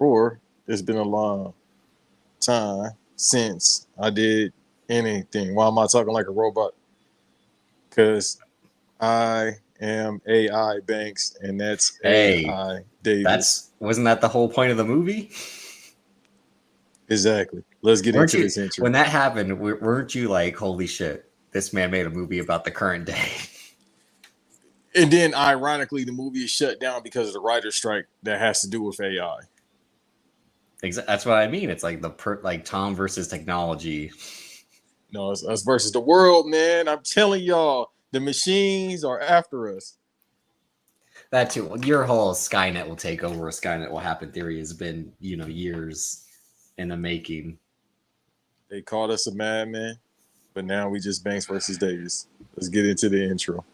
for. It's been a long time since I did anything. Why am I talking like a robot? Because I am AI Banks, and that's Hey, AI Davis. wasn't that the whole point of the movie? Exactly. Let's get Weren't into you this intro. when that happened? Weren't you like, holy shit, this man made a movie about the current day? And then, ironically, the movie is shut down because of the writer's strike that has to do with AI. That's what I mean. It's like like Tom versus technology. No, it's us versus the world, man. I'm telling y'all, the machines are after us. That too. Your whole Skynet will take over. Skynet will happen theory has been, years in the making. They called us a madman, but now we just Banks versus Davis. Let's get into the intro.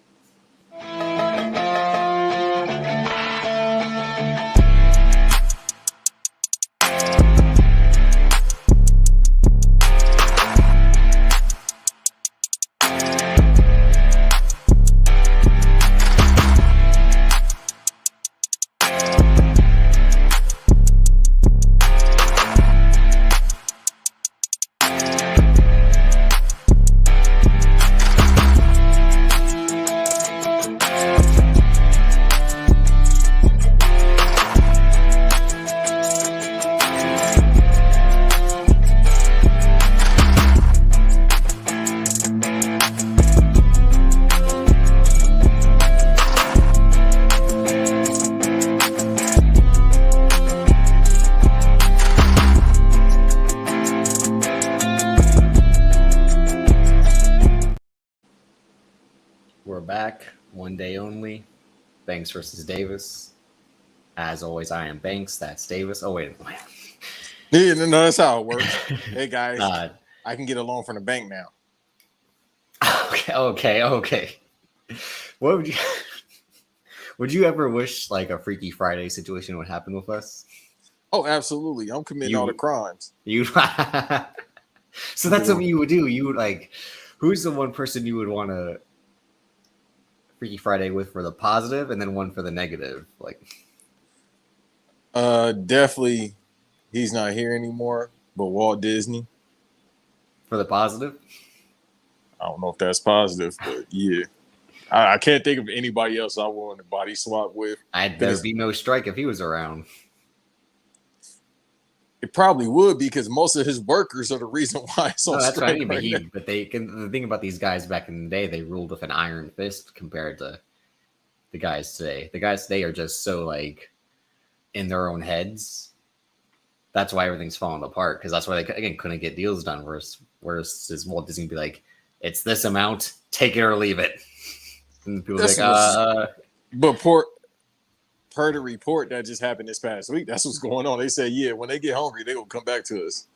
We're back. One day only. Banks versus Davis. As always, I am Banks. That's Davis. Oh, wait. Yeah, no, that's how it works. Hey, guys, Uh, I can get a loan from the bank now. okay. What would you would you ever wish like a Freaky Friday situation would happen with us? Oh, absolutely. I'm committing all the crimes. You so that's what you would do. You would like, who's the one person you would want to Freaky Friday with for the positive, and then one for the negative? Like, definitely, he's not here anymore. But Walt Disney. for the positive, I don't know if that's positive, but yeah, I can't think of anybody else I want to body swap with. there'd be no strike if he was around. It probably would be because most of his workers are the reason why it's on No, that's what I strike mean. right now. But they can. The thing about these guys back in the day, they ruled with an iron fist compared to the guys today. The guys today are just so like in their own heads. That's why everything's falling apart, because that's why they again couldn't get deals done. Whereas Walt Disney be like, "It's this amount, take it or leave it." And people That's like, But per the report that just happened this past week, that's what's going on. They say, yeah, when they get hungry, they will come back to us.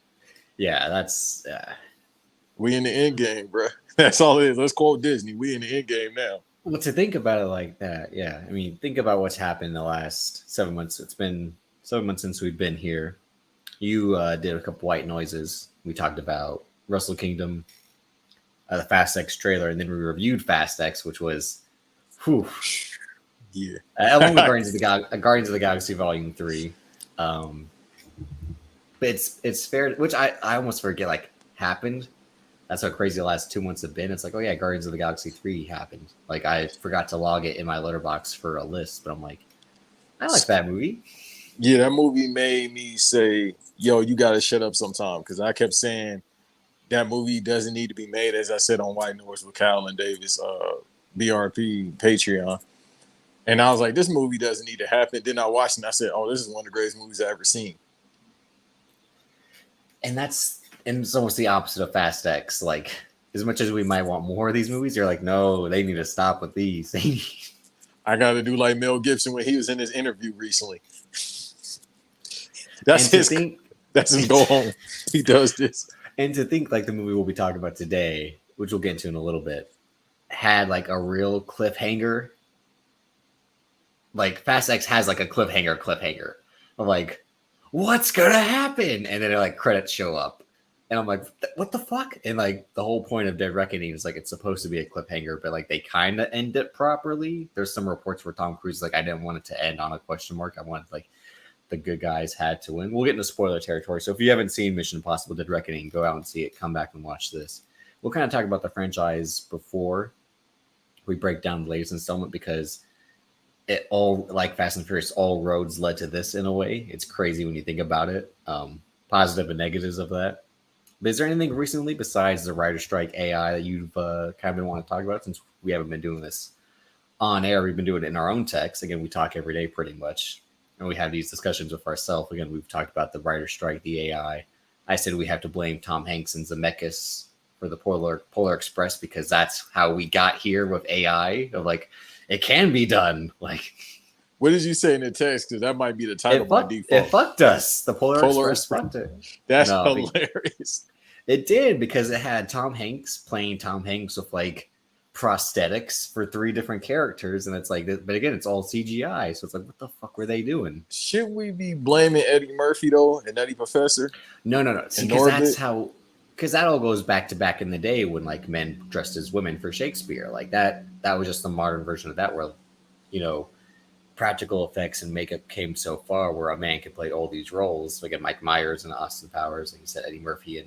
yeah, that's We in the end game, bro. That's all it is. Let's quote Disney. We in the end game now. Well, to think about it like that, yeah. I mean, think about what's happened in the last 7 months. It's been 7 months since we've been here. You did a couple white noises. We talked about Wrestle Kingdom, the Fast X trailer, and then we reviewed Fast X, which was, whew. Yeah. Along with Guardians of the Galaxy Volume 3. But it's fair, which I almost forget like happened. That's how crazy the last 2 months have been. It's like, oh yeah, Guardians of the Galaxy 3 happened. Like I forgot to log it in my letterbox for a list, but I'm like, I like that movie. Yeah, that movie made me say, yo, you got to shut up sometime, because I kept saying that movie doesn't need to be made, as I said on White Noise with Kyle and Davis, BRP, Patreon. And I was like, this movie doesn't need to happen. Then I watched it and I said, oh, this is one of the greatest movies I've ever seen. And it's almost the opposite of Fast X. Like, as much as we might want more of these movies, you're like, no, they need to stop with these. I got to do like Mel Gibson when he was in his interview recently. That's his go home. He does this. And to think like the movie we'll be talking about today, which we'll get into in a little bit, had like a real cliffhanger. Like Fast X has like a cliffhanger of like, what's gonna happen? And then like credits show up. And I'm like, what the fuck? And like the whole point of Dead Reckoning is like it's supposed to be a cliffhanger, but like they kind of end it properly. There's some reports where Tom Cruise is like, I didn't want it to end on a question mark. I wanted like the good guys had to win. We'll get into spoiler territory. So if you haven't seen Mission Impossible: Dead Reckoning, go out and see it. Come back and watch this. We'll kind of talk about the franchise before we break down the latest installment, because it all, like Fast and Furious, all roads led to this in a way. It's crazy when you think about it. Positive and negatives of that. But is there anything recently besides the writer strike, AI, that you've kind of been wanting to talk about, since we haven't been doing this on air? We've been doing it in our own text. Again, we talk every day pretty much, and we have these discussions with ourselves. Again, we've talked about the writer strike, the AI. I said we have to blame Tom Hanks and Zemeckis for the Polar Express, because that's how we got here with AI. Of like, it can be done. Like, what did you say in the text? Because that might be the title by default. It fucked us. The Polar Express fucked it. That's hilarious. It did, because it had Tom Hanks playing Tom Hanks with like prosthetics for 3 different characters, and it's like, but again, it's all CGI, so it's like, what the fuck were they doing? Should we be blaming Eddie Murphy though, and Eddie Professor? No. See, because that's how. Because that all goes back to back in the day when like men dressed as women for Shakespeare. Like that was just the modern version of that, where, you know, practical effects and makeup came so far where a man could play all these roles. Like Mike Myers and Austin Powers, and you said Eddie Murphy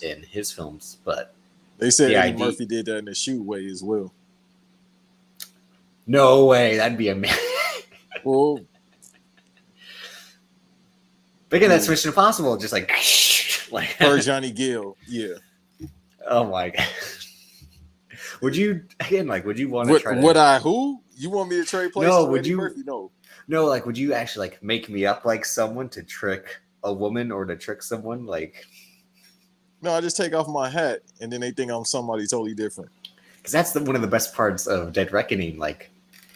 in his films. But they said Eddie Murphy did that in the shoot way as well. No way, that'd be amazing. Well, but again, that's Mission Impossible, just like per Johnny Gill, yeah. Oh my god. Would you want to try to... Would I who? You want me to trade places? No, would you? Murphy? No, like, would you actually like make me up like someone to trick a woman or to trick someone? Like, no, I just take off my hat and then they think I'm somebody totally different. Because that's one of the best parts of Dead Reckoning. Like,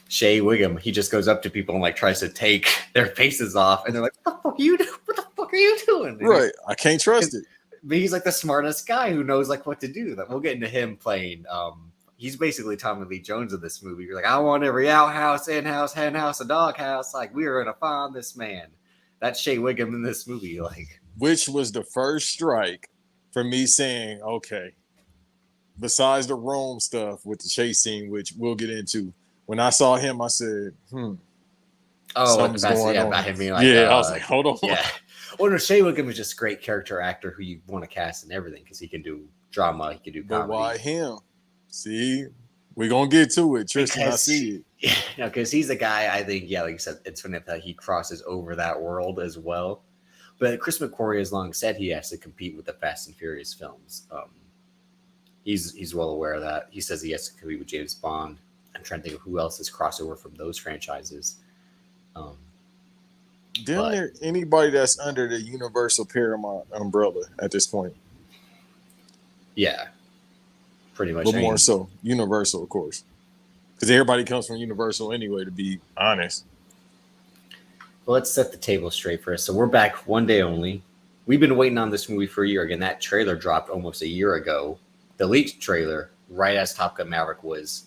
Shea Wiggum, he just goes up to people and like tries to take their faces off, and they're like, "What the fuck are you doing? What the fuck are you doing?" And right, I can't trust it. But he's like the smartest guy who knows like what to do. That we'll get into him playing. He's basically Tommy Lee Jones of this movie. You're like, I want every outhouse, in-house, hen house, a dog house. Like, we are gonna find this man. That's Shea Wiggum in this movie. Like, which was the first strike for me saying, okay, besides the Rome stuff with the chase scene, which we'll get into. When I saw him, I said, oh, something's going on. About him being like, I was like, hold on. Yeah. Well, no, Shea Wiggum is just a great character actor who you want to cast in everything, because he can do drama, he can do comedy. But why him? See, we're going to get to it. Tristan, I see it. Yeah, because he's a guy, I think, like you said, it's funny that he crosses over that world as well. But Chris McQuarrie has long said he has to compete with the Fast and Furious films. He's well aware of that. He says he has to compete with James Bond. I'm trying to think of who else is crossover from those franchises. There anybody that's under the Universal Paramount umbrella at this point? Yeah, pretty much. But more so Universal, of course, because everybody comes from Universal anyway. To be honest. Well, let's set the table straight for us. So we're back one day only. We've been waiting on this movie for a year. Again, that trailer dropped almost a year ago. The leaked trailer, right as Top Gun Maverick was.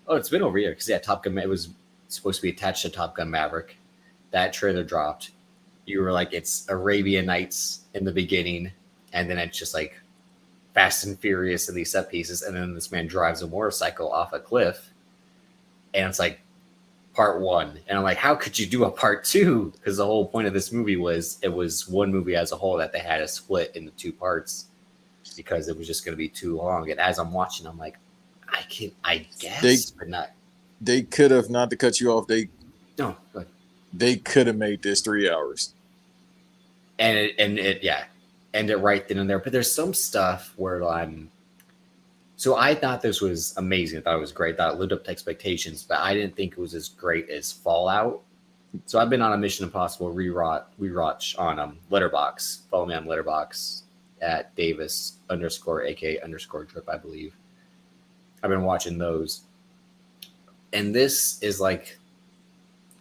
Oh, it's been over a year, because Top Gun, it was supposed to be attached to Top Gun Maverick. That trailer dropped. You were like, it's Arabian Nights in the beginning, and then it's just like Fast and Furious in these set pieces, and then this man drives a motorcycle off a cliff, and it's like part 1. And I'm like, how could you do a part 2? Because the whole point of this movie was it was one movie as a whole that they had to split into 2 parts because it was just going to be too long. And as I'm watching, I'm like, I guess, but not. They could have, not to cut you off. But they could have made this 3 hours, and it end it right then and there. But there's some stuff where so I thought this was amazing. I thought it was great. I thought it lived up to expectations, but I didn't think it was as great as Fallout. So I've been on a Mission Impossible rewatch on Letterboxd. Follow me on Letterboxd at Davis _AK_drip, I believe. I've been watching those. And this is like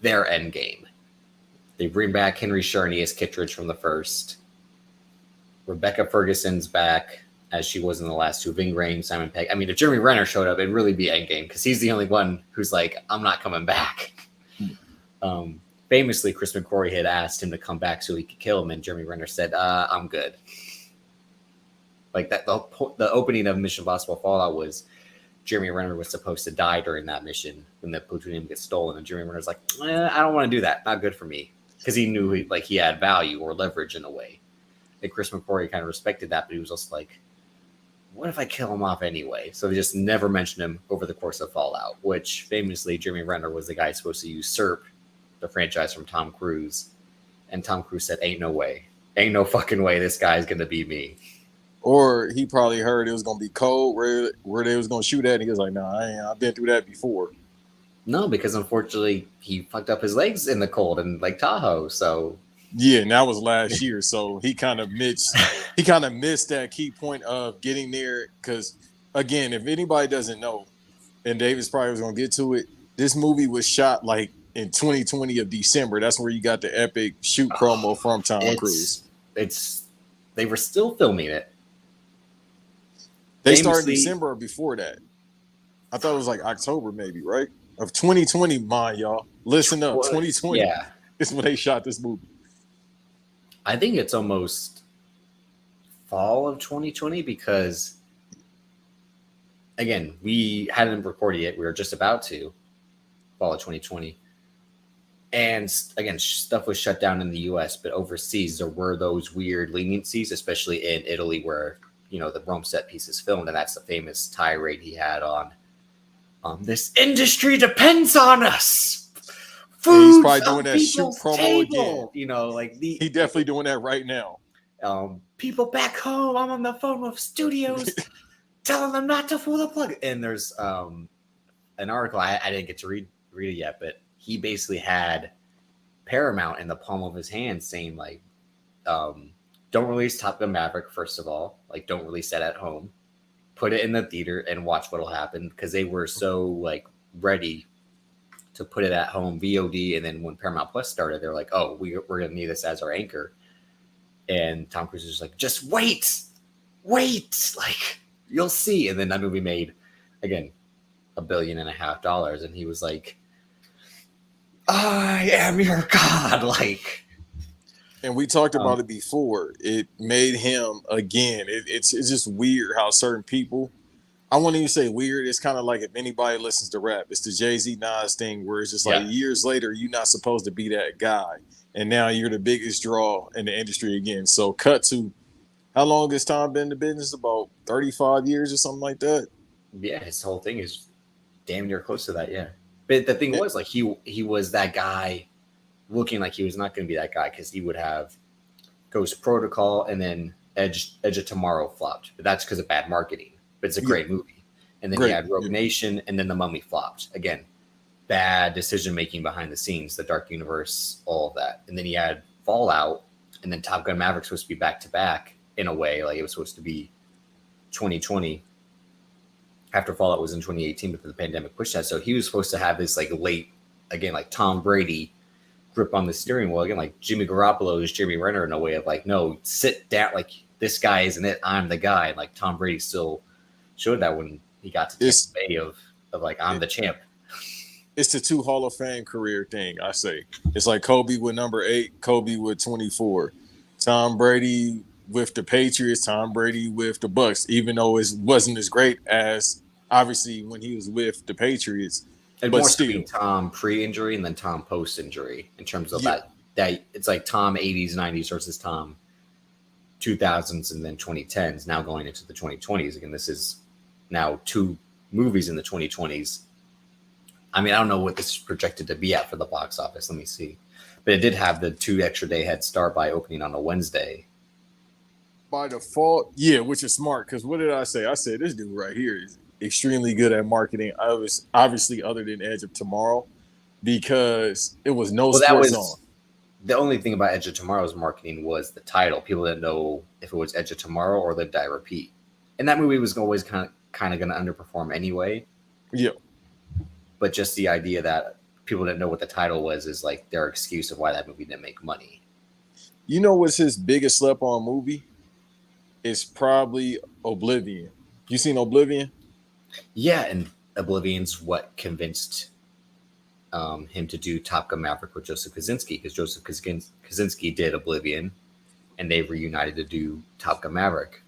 their end game. They bring back Henry Czerny as Kittredge from the first. Rebecca Ferguson's back as she was in the last 2. Ving Rhames, Simon Pegg. I mean, if Jeremy Renner showed up, it'd really be endgame, because he's the only one who's like, I'm not coming back. Famously, Chris McQuarrie had asked him to come back so he could kill him, and Jeremy Renner said, I'm good. Like that, the opening of Mission Impossible Fallout was Jeremy Renner was supposed to die during that mission when the plutonium gets stolen, and Jeremy Renner's like, I don't want to do that. Not good for me. because he knew he had value or leverage in a way. And Chris McQuarrie kind of respected that, but he was also like, what if I kill him off anyway? So they just never mentioned him over the course of Fallout, which famously Jeremy Renner was the guy supposed to usurp the franchise from Tom Cruise. And Tom Cruise said, ain't no way. Ain't no fucking way this guy's going to be me. Or he probably heard it was going to be cold where they was going to shoot at, and he was like, nah, I've been through that before. No, because unfortunately he fucked up his legs in the cold in Lake Tahoe, so... Yeah, and that was last year, so he kind of missed that key point of getting there. Because again, if anybody doesn't know, and Davis probably was gonna get to it, this movie was shot like in 2020 of December. That's where you got the epic shoot promo from Tom Cruise. They were still filming it. They started in December or before that. I thought it was like October, maybe, right? Of 2020, mind y'all. Listen up, 2020. Yeah, is when they shot this movie. I think it's almost fall of 2020 because, again, we hadn't recorded yet. We were just about to fall of 2020. And again, stuff was shut down in the US, but overseas, there were those weird leniencies, especially in Italy where, the Rome set piece is filmed. And that's the famous tirade he had on this industry depends on us. He's probably doing that shoot promo table. again. He definitely doing that right now. People back home, I'm on the phone with studios telling them not to pull the plug. And there's an article, I didn't get to read it yet, but he basically had Paramount in the palm of his hand saying don't release Top Gun Maverick, first of all. Don't release that at home. Put it in the theater and watch what'll happen, because they were so ready to put it at home VOD, and then when Paramount Plus started, they're like, "Oh, we're gonna need this as our anchor." And Tom Cruise is like, "Just wait, you'll see." And then that movie made, again, $1.5 billion, and he was like, "I am your god!" And we talked about it before. It made him again. It's just weird how certain people. I won't even say weird. It's kind of like if anybody listens to rap, it's the Jay-Z Nas thing where it's just years later, you're not supposed to be that guy. And now you're the biggest draw in the industry again. So cut to how long has Tom been in the business? About 35 years or something like that? Yeah, his whole thing is damn near close to that, yeah. But the thing was, he was that guy looking like he was not going to be that guy, because he would have Ghost Protocol and then Edge of Tomorrow flopped. But that's because of bad marketing. But it's a great movie. And then he had Rogue Nation, and then The Mummy flopped. Again, bad decision-making behind the scenes, the Dark Universe, all of that. And then he had Fallout, and then Top Gun Maverick supposed to be back-to-back in a way. It was supposed to be 2020 after Fallout was in 2018, but the pandemic pushed that. So he was supposed to have this late, again, Tom Brady grip on the steering wheel. Again, Jimmy Garoppolo is Jeremy Renner in a way of no, sit down. This guy isn't it. I'm the guy. And Tom Brady still showed that when he got to Tampa Bay of I'm the champ. It's the 2 Hall of Fame career thing, I say. It's like Kobe with number 8, Kobe with 24. Tom Brady with the Patriots, Tom Brady with the Bucks, even though it wasn't as great as obviously when he was with the Patriots. And more still, Tom pre-injury and then Tom post-injury in terms of that it's Tom 80s, 90s versus Tom 2000s and then 2010s, now going into the 2020s. Again, this is now 2 movies in the 2020s. I mean, I don't know what this is projected to be at for the box office. Let me see. But it did have the 2 extra day head start by opening on a Wednesday. By default, yeah, which is smart, because what did I say? I said this dude right here is extremely good at marketing. I was obviously other than Edge of Tomorrow, because it was sports on. The only thing about Edge of Tomorrow's marketing was the title. People didn't know if it was Edge of Tomorrow or Live Die Repeat. And that movie was always kind of going to underperform anyway. Yeah. But just the idea that people didn't know what the title was is their excuse of why that movie didn't make money. You know what's his biggest slept-on movie? It's probably Oblivion. You seen Oblivion? Yeah, and Oblivion's what convinced him to do Top Gun Maverick with Joseph Kosinski, because Joseph Kosinski did Oblivion, and they reunited to do Top Gun Maverick.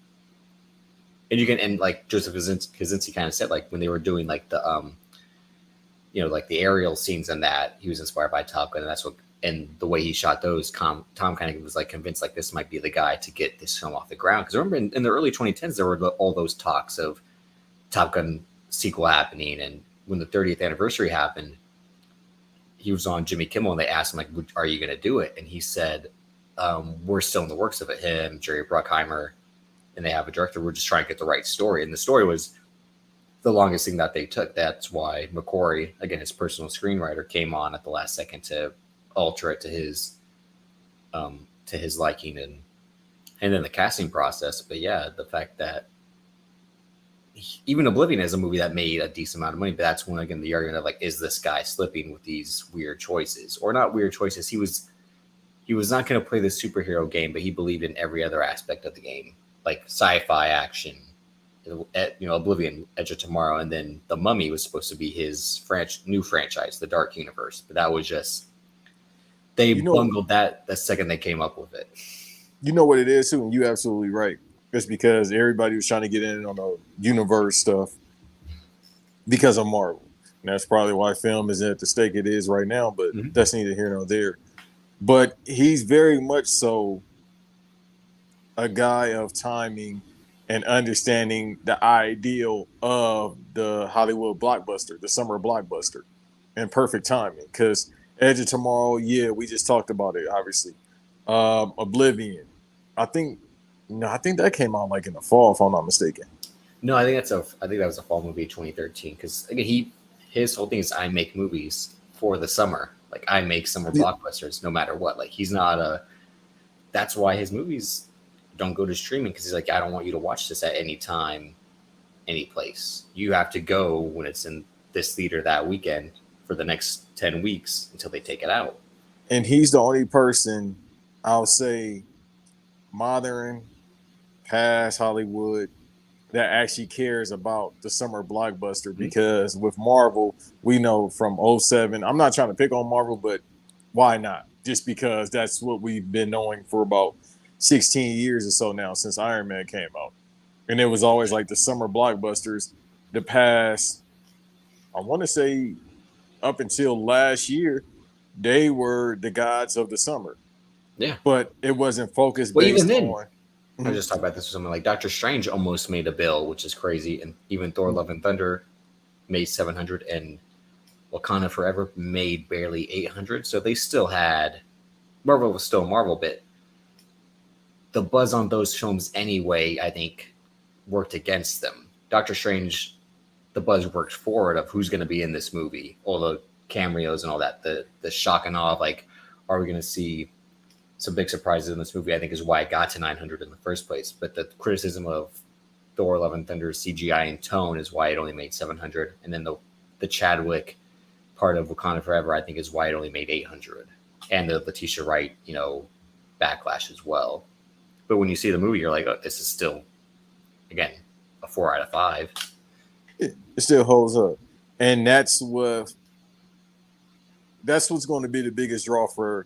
And Joseph Kosinski kind of said, when they were doing the the aerial scenes in that, he was inspired by Top Gun, and that's what and the way he shot those, Tom kind of was like convinced like this might be the guy to get this film off the ground. Because remember in the early 2010s there were all those talks of Top Gun sequel happening, and when the 30th anniversary happened, he was on Jimmy Kimmel and they asked him like, "Are you going to do it?" And he said, "We're still in the works of it. Him, Jerry Bruckheimer, and they have a director. We're just trying to get the right story." And the story was the longest thing that they took. That's why McQuarrie, again his personal screenwriter, came on at the last second to alter it to his liking, and then the casting process. But yeah, the fact that even Oblivion is a movie that made a decent amount of money, but that's when again the argument of like, is this guy slipping with these weird choices or not weird choices? He was not going to play the superhero game, but he believed in every other aspect of the game, like sci-fi action, Oblivion, Edge of Tomorrow, and then The Mummy was supposed to be his new franchise, the Dark Universe, but that was just they bungled that the second they came up with it. You know what it is too, and you're absolutely right. It's because everybody was trying to get in on the universe stuff because of Marvel. And that's probably why film is at the stake it is right now, but that's neither here nor there. But he's very much so a guy of timing and understanding the ideal of the Hollywood blockbuster, the summer blockbuster, and perfect timing. Because Edge of Tomorrow, yeah, we just talked about it, obviously. Oblivion, I think that came out like in the fall, if I'm not mistaken. No, I think that was a fall movie, 2013. Because again, his whole thing is I make movies for the summer. Like I make summer blockbusters, no matter what. Like he's not that's why his movies don't go to streaming, because he's like, I don't want you to watch this at any time, any place. You have to go when it's in this theater that weekend for the next 10 weeks until they take it out. And he's the only person, I'll say, modern, past Hollywood, that actually cares about the summer blockbuster. Because with Marvel, we know from 2007, I'm not trying to pick on Marvel, but why not? Just because that's what we've been knowing for about 16 years or so now, since Iron Man came out. And it was always like the summer blockbusters, the past, I want to say up until last year, they were the gods of the summer. Yeah. But it wasn't focused based on. I just talked about this with something like Doctor Strange almost made a bill, which is crazy. And even Thor Love and Thunder made 700, and Wakanda Forever made barely 800. So they still had, Marvel was still Marvel, but the buzz on those films anyway, I think, worked against them. Doctor Strange, the buzz worked forward of who's going to be in this movie, all the cameos and all that, the shock and awe of like, are we going to see some big surprises in this movie, I think is why it got to 900 in the first place. But the criticism of Thor Love and Thunder's CGI and tone is why it only made 700. And then the Chadwick part of Wakanda Forever, I think, is why it only made 800. And the Letitia Wright, backlash as well. But when you see the movie, you're like, oh, this is still, again, a 4 out of 5. It still holds up. And that's what's going to be the biggest draw for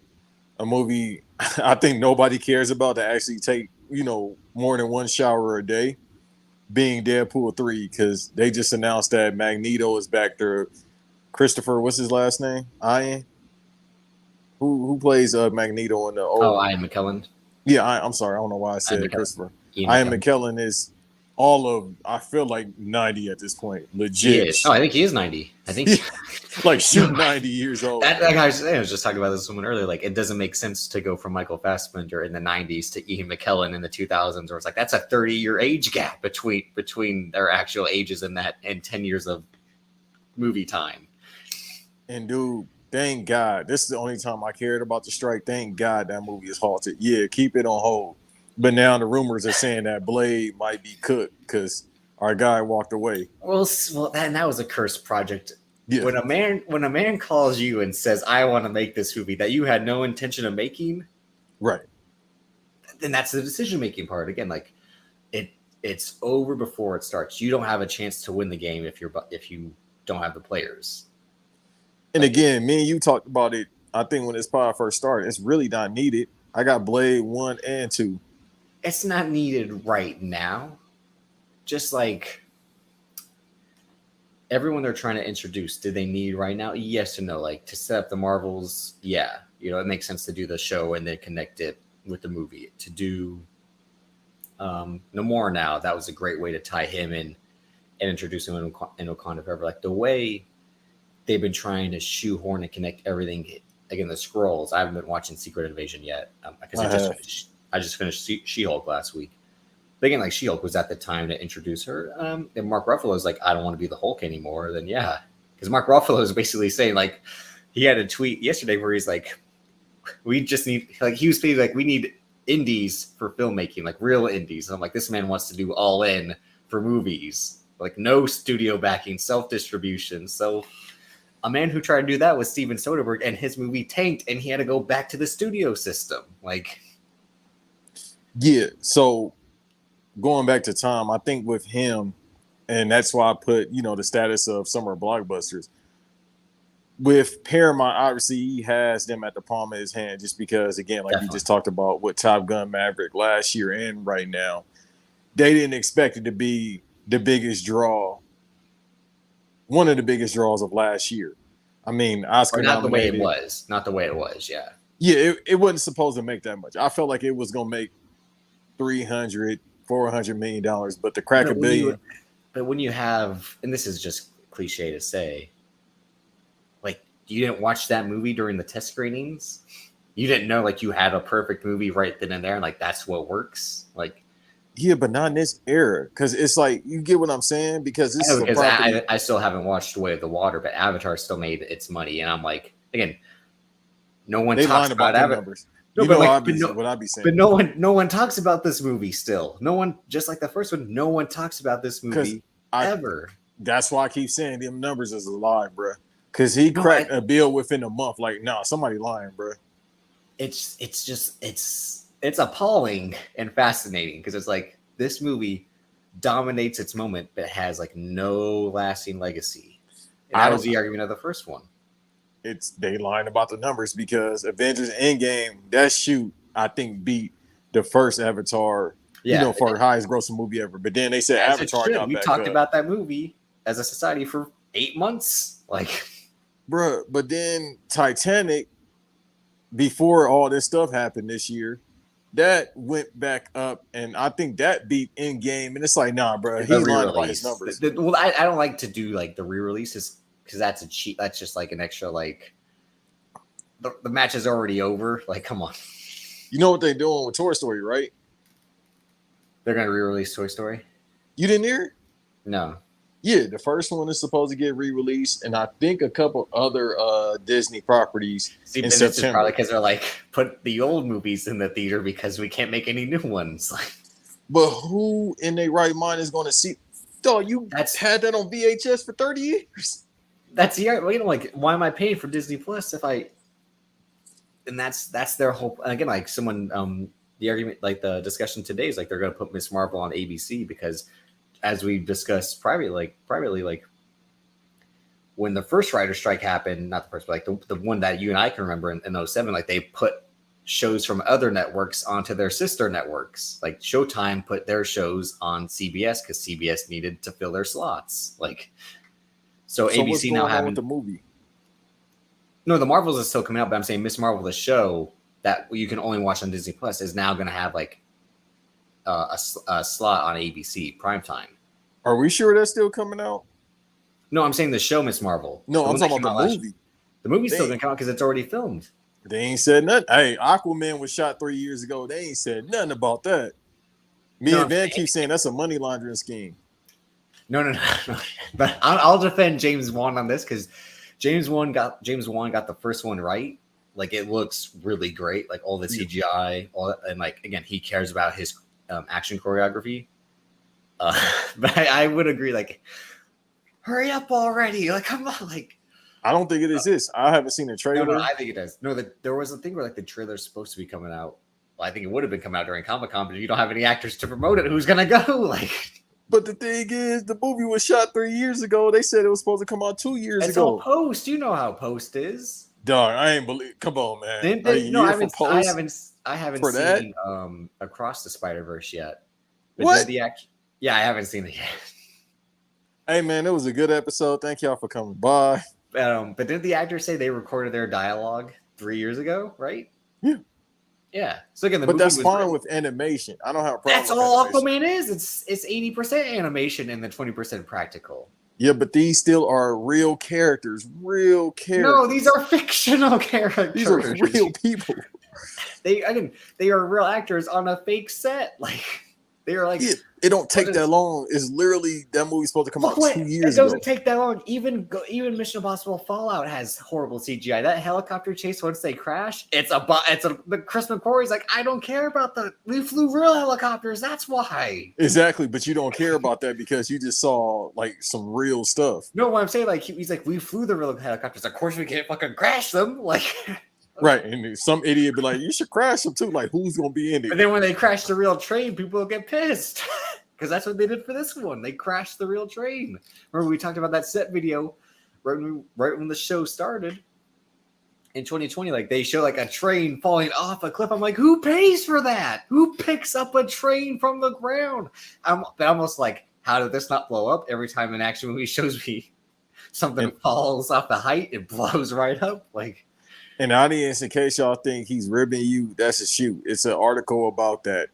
a movie I think nobody cares about to actually take, more than one shower a day, being Deadpool 3, because they just announced that Magneto is back there. Christopher, what's his last name? Ian? Who plays Magneto in the old... Ian McKellen. Yeah, I'm sorry. I don't know why I said Christopher. Ian McKellen is all of, I feel like 90 at this point. Legit. Oh, I think he is 90. I think like shoot 90 years old. That guy I was just talking about this with someone earlier. Like, it doesn't make sense to go from Michael Fassbender in the 90s to Ian McKellen in the 2000s, where it's like that's a 30-year age gap between their actual ages and 10 years of movie time. And dude, thank God. This is the only time I cared about the strike. Thank God that movie is halted. Yeah, keep it on hold. But now the rumors are saying that Blade might be cooked because our guy walked away. Well, that was a cursed project. Yeah. When a man calls you and says, "I want to make this movie that you had no intention of making," right? Then that's the decision-making part. Again, like it's over before it starts. You don't have a chance to win the game if you don't have the players. And again, me and you talked about it. I think when this pod first started, it's really not needed. I got Blade 1 and 2. It's not needed right now. Just like everyone they're trying to introduce, do they need right now? Yes and no. Like to set up the Marvels, yeah. it makes sense to do the show and then connect it with the movie. To do No More Now, that was a great way to tie him in and introduce him in Wakanda Forever. Like the way they've been trying to shoehorn and connect everything. Again, the Skrulls. I haven't been watching Secret Invasion yet because I just finished She-Hulk last week. But again, like She-Hulk was at the time to introduce her. And Mark Ruffalo's like, I don't want to be the Hulk anymore. Then yeah, because Mark Ruffalo is basically saying like, he had a tweet yesterday where he's like, we just need, like, he was saying like, we need indies for filmmaking, like real indies. And I'm like, this man wants to do all in for movies, like no studio backing, self-distribution. So a man who tried to do that was Steven Soderbergh, and his movie tanked, and he had to go back to the studio system. Like, yeah. So going back to Tom, I think with him, and that's why I put, the status of summer blockbusters. With Paramount, obviously, he has them at the palm of his hand just because, again, like you just talked about with Top Gun Maverick last year and right now, they didn't expect it to be the biggest draw, one of the biggest draws of last year. I mean, Oscar not nominated. Not the way it was, yeah. Yeah, it wasn't supposed to make that much. I felt like it was going to make $400 million, but the crack a billion. But when you have, and this is just cliche to say, like, you didn't watch that movie during the test screenings. You didn't know, like, you had a perfect movie right then and there, and like that's what works. Like, yeah, but not in this era, because it's like, you get what I'm saying? Because this is a property. I still haven't watched Way of the Water, but Avatar still made its money, and I'm like, again, no one talks about Avatar. No, but what I'd be saying. But no one talks about this movie still. No one, just like the first one, no one talks about this movie ever. That's why I keep saying them numbers is a lie, bro. Because he cracked a bill within a month. Like, somebody lying, bro. It's appalling and fascinating because it's like this movie dominates its moment, but has like no lasting legacy. And that was the argument of the first one. They lying about the numbers because Avengers Endgame, that shoot, I think beat the first Avatar, for highest grossing movie ever. But then they said Avatar got we back talked up. About that movie as a society for 8 months, like, bro. But then Titanic, before all this stuff happened this year, that went back up, and I think that beat Endgame. And it's like, nah, bro, he's lying about his numbers. Well, I don't like to do like the re-releases because that's a cheat. That's just like an extra, like, the match is already over. Like, come on. You know what they're doing with Toy Story, right? They're gonna re-release Toy Story. You didn't hear it? No. Yeah, the first one is supposed to get re-released, and I think a couple other Disney properties in September. This is probably because they're like, put the old movies in the theater because we can't make any new ones. But who in their right mind is going to see? Dog, had that on VHS for 30 years. That's the like, why am I paying for Disney Plus if I? And that's their whole. Again, like someone, the argument, like the discussion today is like they're going to put Miss Marvel on ABC because, as we discussed privately, like when the first writer strike happened, not the first, but like the one that you and I can remember in 2007, like they put shows from other networks onto their sister networks. Like Showtime put their shows on CBS because CBS needed to fill their slots. Like, so ABC now having the movie. No, the Marvels is still coming out, but I'm saying Miss Marvel, the show that you can only watch on Disney Plus, is now going to have like a slot on ABC primetime. Are we sure that's still coming out? No, I'm saying the show Miss Marvel. No, I'm talking about the movie. The movie's still going to come out because it's already filmed. They ain't said nothing. Hey, Aquaman was shot 3 years ago. They ain't said nothing about that. And Van keep saying that's a money laundering scheme. No. But I'll defend James Wan on this because James Wan got the first one right. Like, it looks really great. Like all the CGI, all that, and like again, he cares about his action choreography. But I would agree. Like, hurry up already! Like, come on! Like, I don't think it exists. I haven't seen the trailer. No, I think it does. No, there was a thing where like the trailer's supposed to be coming out. Well, I think it would have been coming out during Comic-Con, but if you don't have any actors to promote it, who's gonna go? Like, but the thing is, the movie was shot 3 years ago. They said it was supposed to come out 2 years ago. It's all post. You know how post is. Dog, I ain't believe. Come on, man. I haven't seen Across the Spider-Verse yet. But what? Yeah, I haven't seen it yet. Hey, man, it was a good episode. Thank y'all for coming by. But did the actors say they recorded their dialogue 3 years ago, right? Yeah. Yeah. So again, the But movie that's was fine with animation. I don't have a problem that's with all animation. Aquaman is. It's 80% animation and then 20% practical. Yeah, but these still are real characters. Real No, these characters. are fictional characters. These are real people. They are real actors on a fake set. Like they are like It don't take that long. It's literally that movie's supposed to come look out what 2 it years ago. doesn't take that long. Even Mission Impossible Fallout has horrible CGI. That helicopter chase once they crash, the Chris McQuarrie's like, I don't care about we flew real helicopters. That's why. Exactly, but you don't care about that because you just saw like some real stuff. No, what I'm saying, like he's like, we flew the real helicopters. Of course we can't fucking crash them. Like Right, and some idiot be like, you should crash them too. Like, who's gonna be in it? and then when they crash the real train, people will get pissed. Because that's what they did for this one. They crashed the real train. Remember we talked about that set video right when the show started in 2020. Like they show like a train falling off a cliff. I'm like, who pays for that? Who picks up a train from the ground? I'm almost like, how did this not blow up? Every time an action movie shows me something falls off the height, it blows right up. Like, and audience, in case y'all think he's ribbing you, that's a shoot. It's an article about that.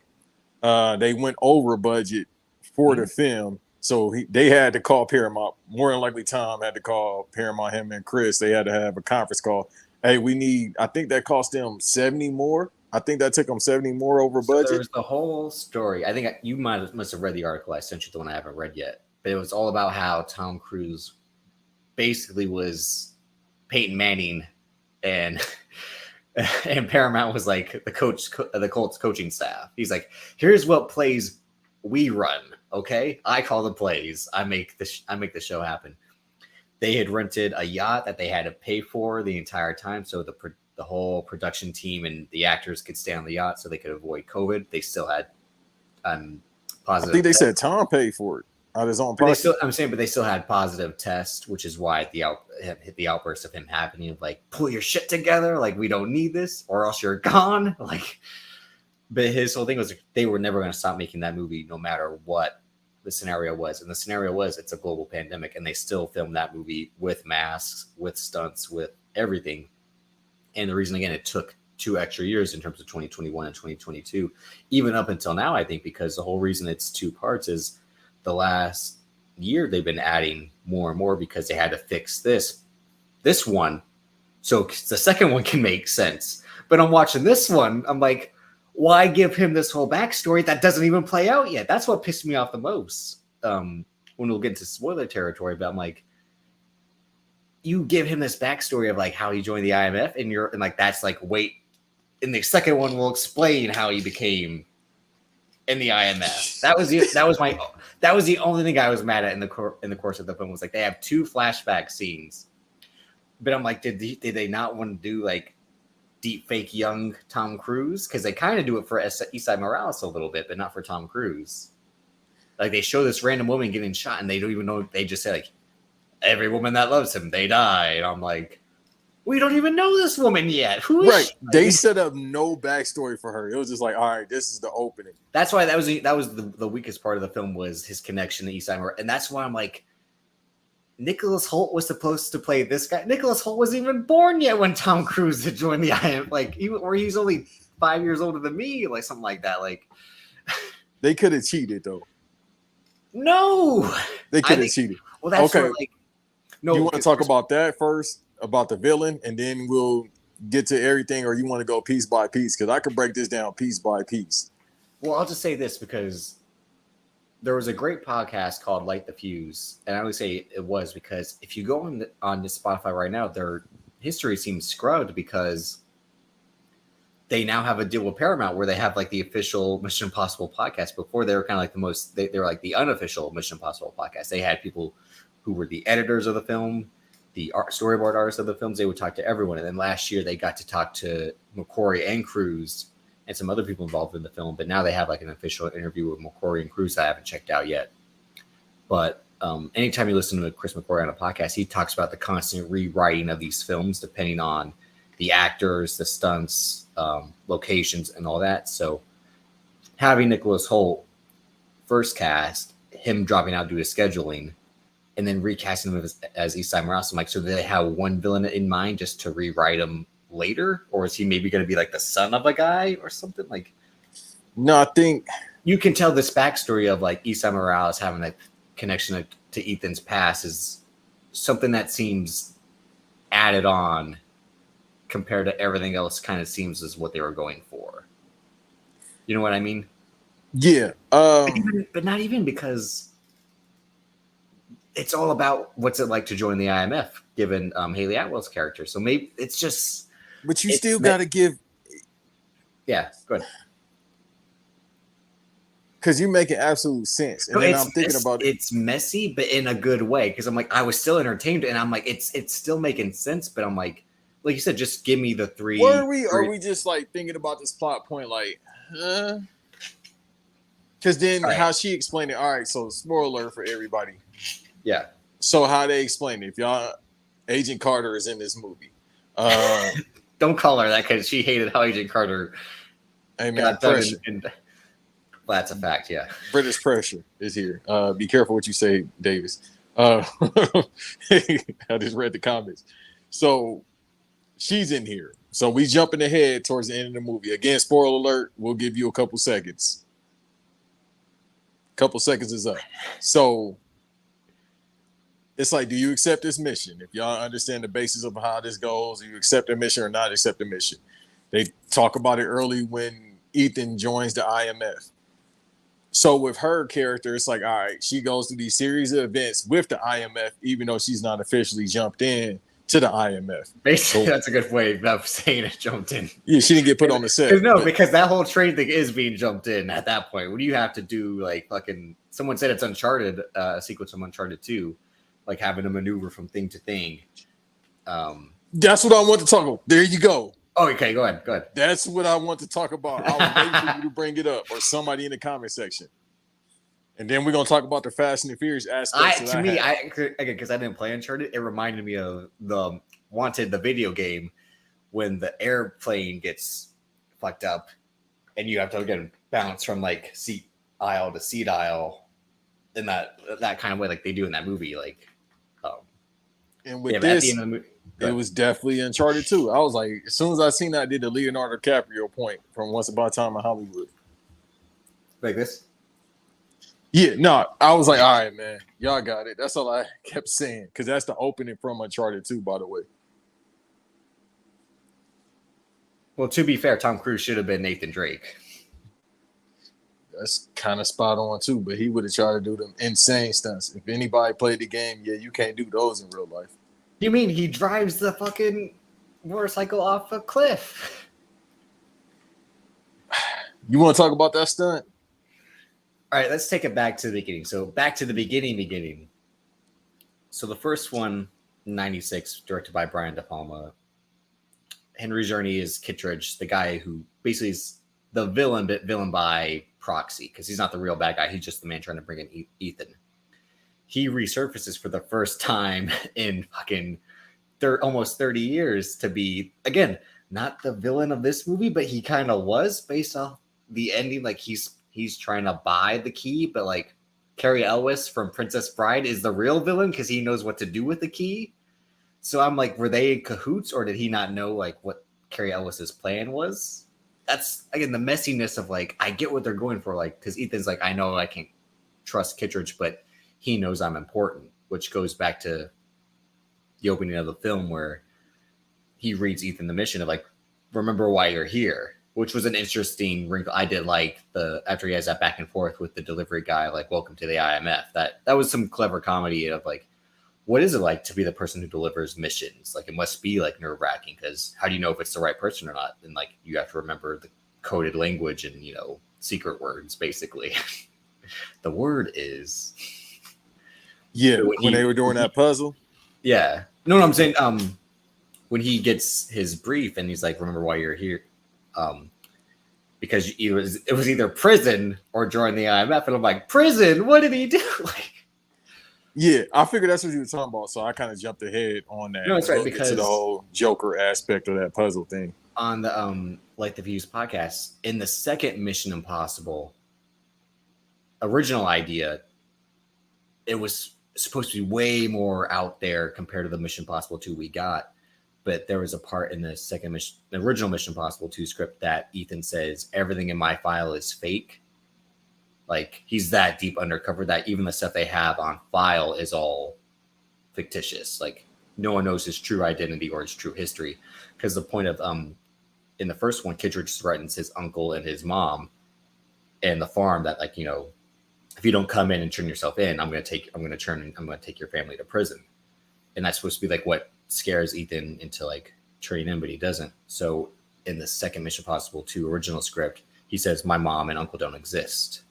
They went over budget for the film, so they had to call Paramount. More than likely, Tom had to call Paramount. Him and Chris, they had to have a conference call. Hey, we need. I think that cost them 70 more. I think that took them 70 more over budget. There's the whole story. I think you must have read the article. I sent you the one I haven't read yet, but it was all about how Tom Cruise basically was Peyton Manning, and Paramount was like the Colts coaching staff. He's like, here's what plays we run. Okay, I call the plays. I make the show happen. They had rented a yacht that they had to pay for the entire time, so the whole production team and the actors could stay on the yacht, so they could avoid COVID. They still had positive. I think they said Tom paid for it out of his own pocket. But they still had positive tests, which is why the outburst of him happening of like, pull your shit together, like we don't need this, or else you're gone. Like, but his whole thing was they were never going to stop making that movie, no matter what the scenario was. And the scenario was it's a global pandemic, and they still filmed that movie with masks, with stunts, with everything. And the reason, again, it took 2 extra years in terms of 2021 and 2022, even up until now, I think, because the whole reason it's 2 parts is the last year they've been adding more and more because they had to fix this one. So the second one can make sense. But I'm watching this one, I'm like, why give him this whole backstory that doesn't even play out yet? That's what pissed me off the most. When we'll get into spoiler territory, but I'm like, you give him this backstory of like how he joined the IMF, and like that's like, wait, in the second one we'll explain how he became in the IMF. That was the only thing I was mad at in the course of the film was like they have 2 flashback scenes, but I'm like, did they not want to do like deep fake young Tom Cruise? Because they kind of do it for Eastside Morales a little bit, but not for Tom Cruise. Like they show this random woman getting shot, and they don't even know. They just say like, every woman that loves him, they die. And I'm like, we don't even know this woman yet. Who is right? She? They set up no backstory for her. It was just like, all right, this is the opening. That's why that was the weakest part of the film was his connection to Eastside Morales, and that's why I'm like, Nicholas Hoult was supposed to play this guy. Nicholas Hoult wasn't even born yet when Tom Cruise had joined the IM. Like, he's only 5 years older than me, like something like that. Like, they could have cheated though. No, they could have cheated. Well, that's okay. Like, no, you want to talk about that first, about the villain, and then we'll get to everything, or you want to go piece by piece? Because I could break this down piece by piece. Well, I'll just say this because there was a great podcast called Light the Fuse, and I would say it was because if you go on the Spotify right now, their history seems scrubbed because they now have a deal with Paramount where they have like the official Mission Impossible podcast. Before they were kind of like they were like the unofficial Mission Impossible podcast. They had people who were the editors of the film, the storyboard artists of the films. They would talk to everyone, and then last year they got to talk to McQuarrie and Cruise and some other people involved in the film, but now they have like an official interview with McQuarrie and Cruise that I haven't checked out yet. But anytime you listen to Chris McQuarrie on a podcast, he talks about the constant rewriting of these films depending on the actors, the stunts, locations, and all that. So having Nicholas Hoult first cast, him dropping out due to scheduling, and then recasting him as Eastside Morales, I'm like, so they have one villain in mind just to rewrite him later, or is he maybe going to be like the son of a guy or something? Like, No, I think you can tell this backstory of like Esai Morales having a connection to Ethan's past is something that seems added on compared to everything else. Kind of seems is what they were going for. You know what I mean? yeah. But not even, because it's all about what's it like to join the IMF, given Haley Atwell's character. So maybe it's just. But you still got to give. Yeah, good. Because you're making absolute sense, and No, then I'm thinking about it. It's messy, but in a good way. Because I'm like, I was still entertained, and I'm like, it's still making sense. But I'm like you said, just give me the three. Were we? Or are we just like thinking about this plot point, like, because then how she explained it. All right, so spoiler alert for everybody. Yeah. So how they explain it? If y'all, Agent Carter is in this movie. Don't call her that, because she hated how Agent Carter got done. Well, that's a fact, yeah. British pressure is here. Be careful what you say, Davis. I just read the comments. So she's in here. So we jumping ahead towards the end of the movie. Again, spoiler alert, we'll give you a couple seconds. Couple seconds is up. So it's like, do you accept this mission? If y'all understand the basis of how this goes, do you accept the mission or not accept the mission? They talk about it early when Ethan joins the IMF. So with her character, it's like, all right, she goes through these series of events with the IMF, even though she's not officially jumped in to the IMF. Basically, that's a good way of saying it, jumped in. Yeah, she didn't get put on the set. Because that whole train thing is being jumped in at that point. What do you have to do? Like, fucking, someone said it's Uncharted, a sequence from Uncharted 2, like having to maneuver from thing to thing. That's what I want to talk about. There you go. Oh, okay, go ahead. That's what I want to talk about. I was waiting for you to bring it up, or somebody in the comment section. And then we're going to talk about the Fast and the Furious aspects. Because I didn't play Uncharted, it reminded me of the Wanted, the video game, when the airplane gets fucked up and you have to, again, bounce from like seat aisle to seat aisle in that kind of way, like they do in that movie. Like, and with this, at the end of the movie, it was definitely Uncharted 2. I was like, as soon as I seen that, I did the Leonardo DiCaprio point from Once Upon a Time in Hollywood. Like this? Yeah, no, I was like, all right, man, y'all got it. That's all I kept saying, because that's the opening from Uncharted 2, by the way. Well, to be fair, Tom Cruise should have been Nathan Drake. That's kind of spot on, too, but he would have tried to do them insane stunts. If anybody played the game, yeah, you can't do those in real life. You mean he drives the fucking motorcycle off a cliff? You want to talk about that stunt? All right, let's take it back to the beginning. So back to the beginning. So the first one, 96, directed by Brian De Palma. Henry's journey is Kittredge, the guy who basically is the villain, but villain by proxy, because he's not the real bad guy. He's just the man trying to bring in Ethan. He resurfaces for the first time in fucking almost 30 years to be, again, not the villain of this movie, but he kind of was based off the ending. Like he's trying to buy the key, but like Cary Elwes from Princess Bride is the real villain because he knows what to do with the key. So I'm like, were they in cahoots, or did he not know like what Cary Elwes's plan was? That's, again, the messiness of like, I get what they're going for, like, because Ethan's like, I know I can't trust Kittredge, but he knows I'm important, which goes back to the opening of the film where he reads Ethan the mission of like, remember why you're here, which was an interesting wrinkle. I did like after he has that back and forth with the delivery guy, like, welcome to the IMF. That was some clever comedy of like, what is it like to be the person who delivers missions? Like, it must be like nerve wracking, because how do you know if it's the right person or not? And like, you have to remember the coded language and, secret words, basically. The word is. Yeah, when they were doing that puzzle. Yeah. No, I'm saying when he gets his brief and he's like, remember why you're here. Because it was either prison or join the IMF. And I'm like, prison? What did he do? Like, yeah, I figured that's what you were talking about. So I kind of jumped ahead on that. No, that's right, because to the whole Joker aspect of that puzzle thing. On the Like the Views podcast, in the second Mission Impossible original idea, it was supposed to be way more out there compared to the Mission Impossible 2 we got. But there was a part in the second mission, the original Mission Impossible 2 script, that Ethan says everything in my file is fake. Like, he's that deep undercover that even the stuff they have on file is all fictitious. Like, no one knows his true identity or his true history. Because the point of in the first one, Kittredge threatens his uncle and his mom and the farm that, like, you know, if you don't come in and turn yourself in, I'm gonna take your family to prison. And that's supposed to be like what scares Ethan into like turning in, but he doesn't. So in the second Mission Impossible 2 original script, he says my mom and uncle don't exist.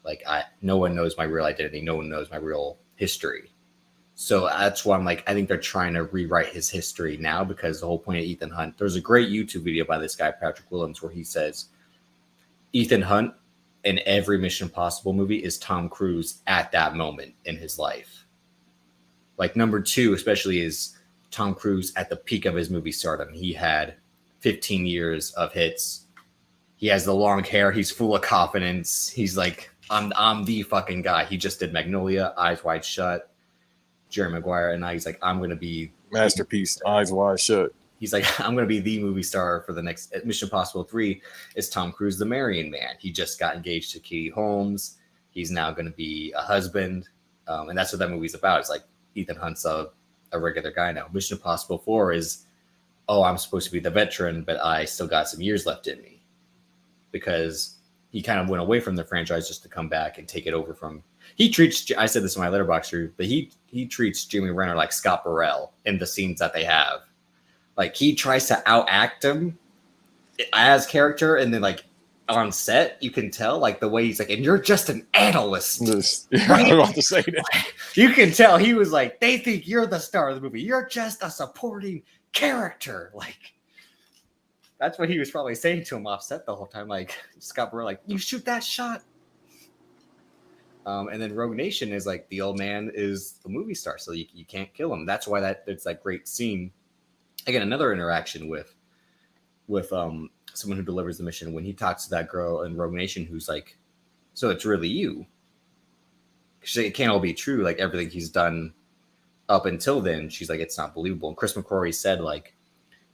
Like, no one knows my real identity. No one knows my real history. So that's why I'm like, I think they're trying to rewrite his history now, because the whole point of Ethan Hunt, there's a great YouTube video by this guy, Patrick Willems, where he says Ethan Hunt in every Mission Impossible movie is Tom Cruise at that moment in his life. Like, number 2, especially, is Tom Cruise at the peak of his movie stardom. He had 15 years of hits. He has the long hair. He's full of confidence. He's like, I'm the fucking guy. He just did Magnolia, Eyes Wide Shut, Jerry Maguire, and now he's like, I'm going to be masterpiece, Eyes Wide Shut. He's like, I'm going to be the movie star for the next Mission Impossible 3 is Tom Cruise, the Marion Man. He just got engaged to Katie Holmes. He's now going to be a husband. And that's what that movie's about. It's like Ethan Hunt's a regular guy now. Mission Impossible 4 is, oh, I'm supposed to be the veteran, but I still got some years left in me. Because he kind of went away from the franchise just to come back and take it over from. I said this in my letterbox review, but he treats Jeremy Renner like Scott Burrell in the scenes that they have. Like, he tries to outact him as character, and then like on set, you can tell like the way he's like, and you're just an analyst. Right? I'm about to say that. You can tell he was like, they think you're the star of the movie. You're just a supporting character. Like, that's what he was probably saying to him off set the whole time. Like, Scott Burrell, like, you shoot that shot. And then Rogue Nation is like, the old man is the movie star, so you can't kill him. That's why it's that great scene. Again, another interaction with someone who delivers the mission when he talks to that girl in Rogue Nation who's like, so it's really you. It can't all be true. Like, everything he's done up until then, she's like, it's not believable. And Chris McQuarrie said, like,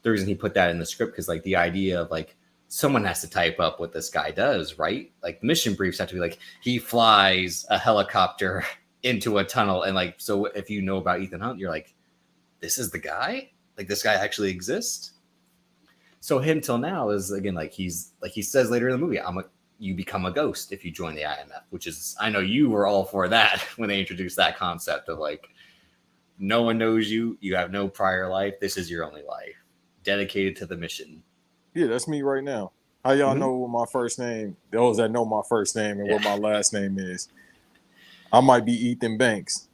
the reason he put that in the script, because like the idea of like, someone has to type up what this guy does, right? Like, the mission briefs have to be like, he flies a helicopter into a tunnel. And like, so if you know about Ethan Hunt, you're like, this is the guy? Like, this guy actually exists? So him till now is, again, like, he's like he says later in the movie, you become a ghost if you join the IMF, which is, I know you were all for that when they introduced that concept of like, no one knows you, you have no prior life, this is your only life, dedicated to the mission. Yeah, that's me right now. How y'all know what my first name, those that know my first name and what my last name is? I might be Ethan Banks.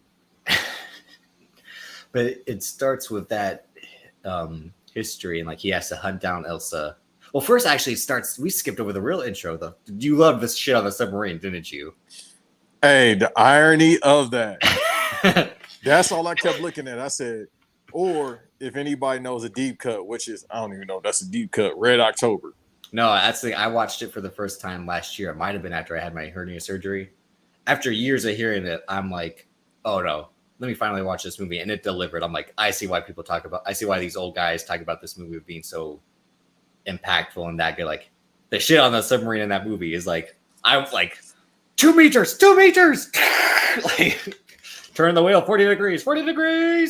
But it starts with that history, and like, he has to hunt down Elsa. Well, first, actually, it starts. We skipped over the real intro, though. You loved this shit on the submarine, didn't you? Hey, the irony of that. That's all I kept looking at. I said, or if anybody knows a deep cut, which is, I don't even know, that's a deep cut, Red October. No, that's the. I watched it for the first time last year. It might have been after I had my hernia surgery. After years of hearing it, I'm like, oh no, let me finally watch this movie, and it delivered. I'm like, I see why these old guys talk about this movie being so impactful and that good. Like, the shit on the submarine in that movie is like, I was like, 2 meters, like, turn the wheel 40 degrees.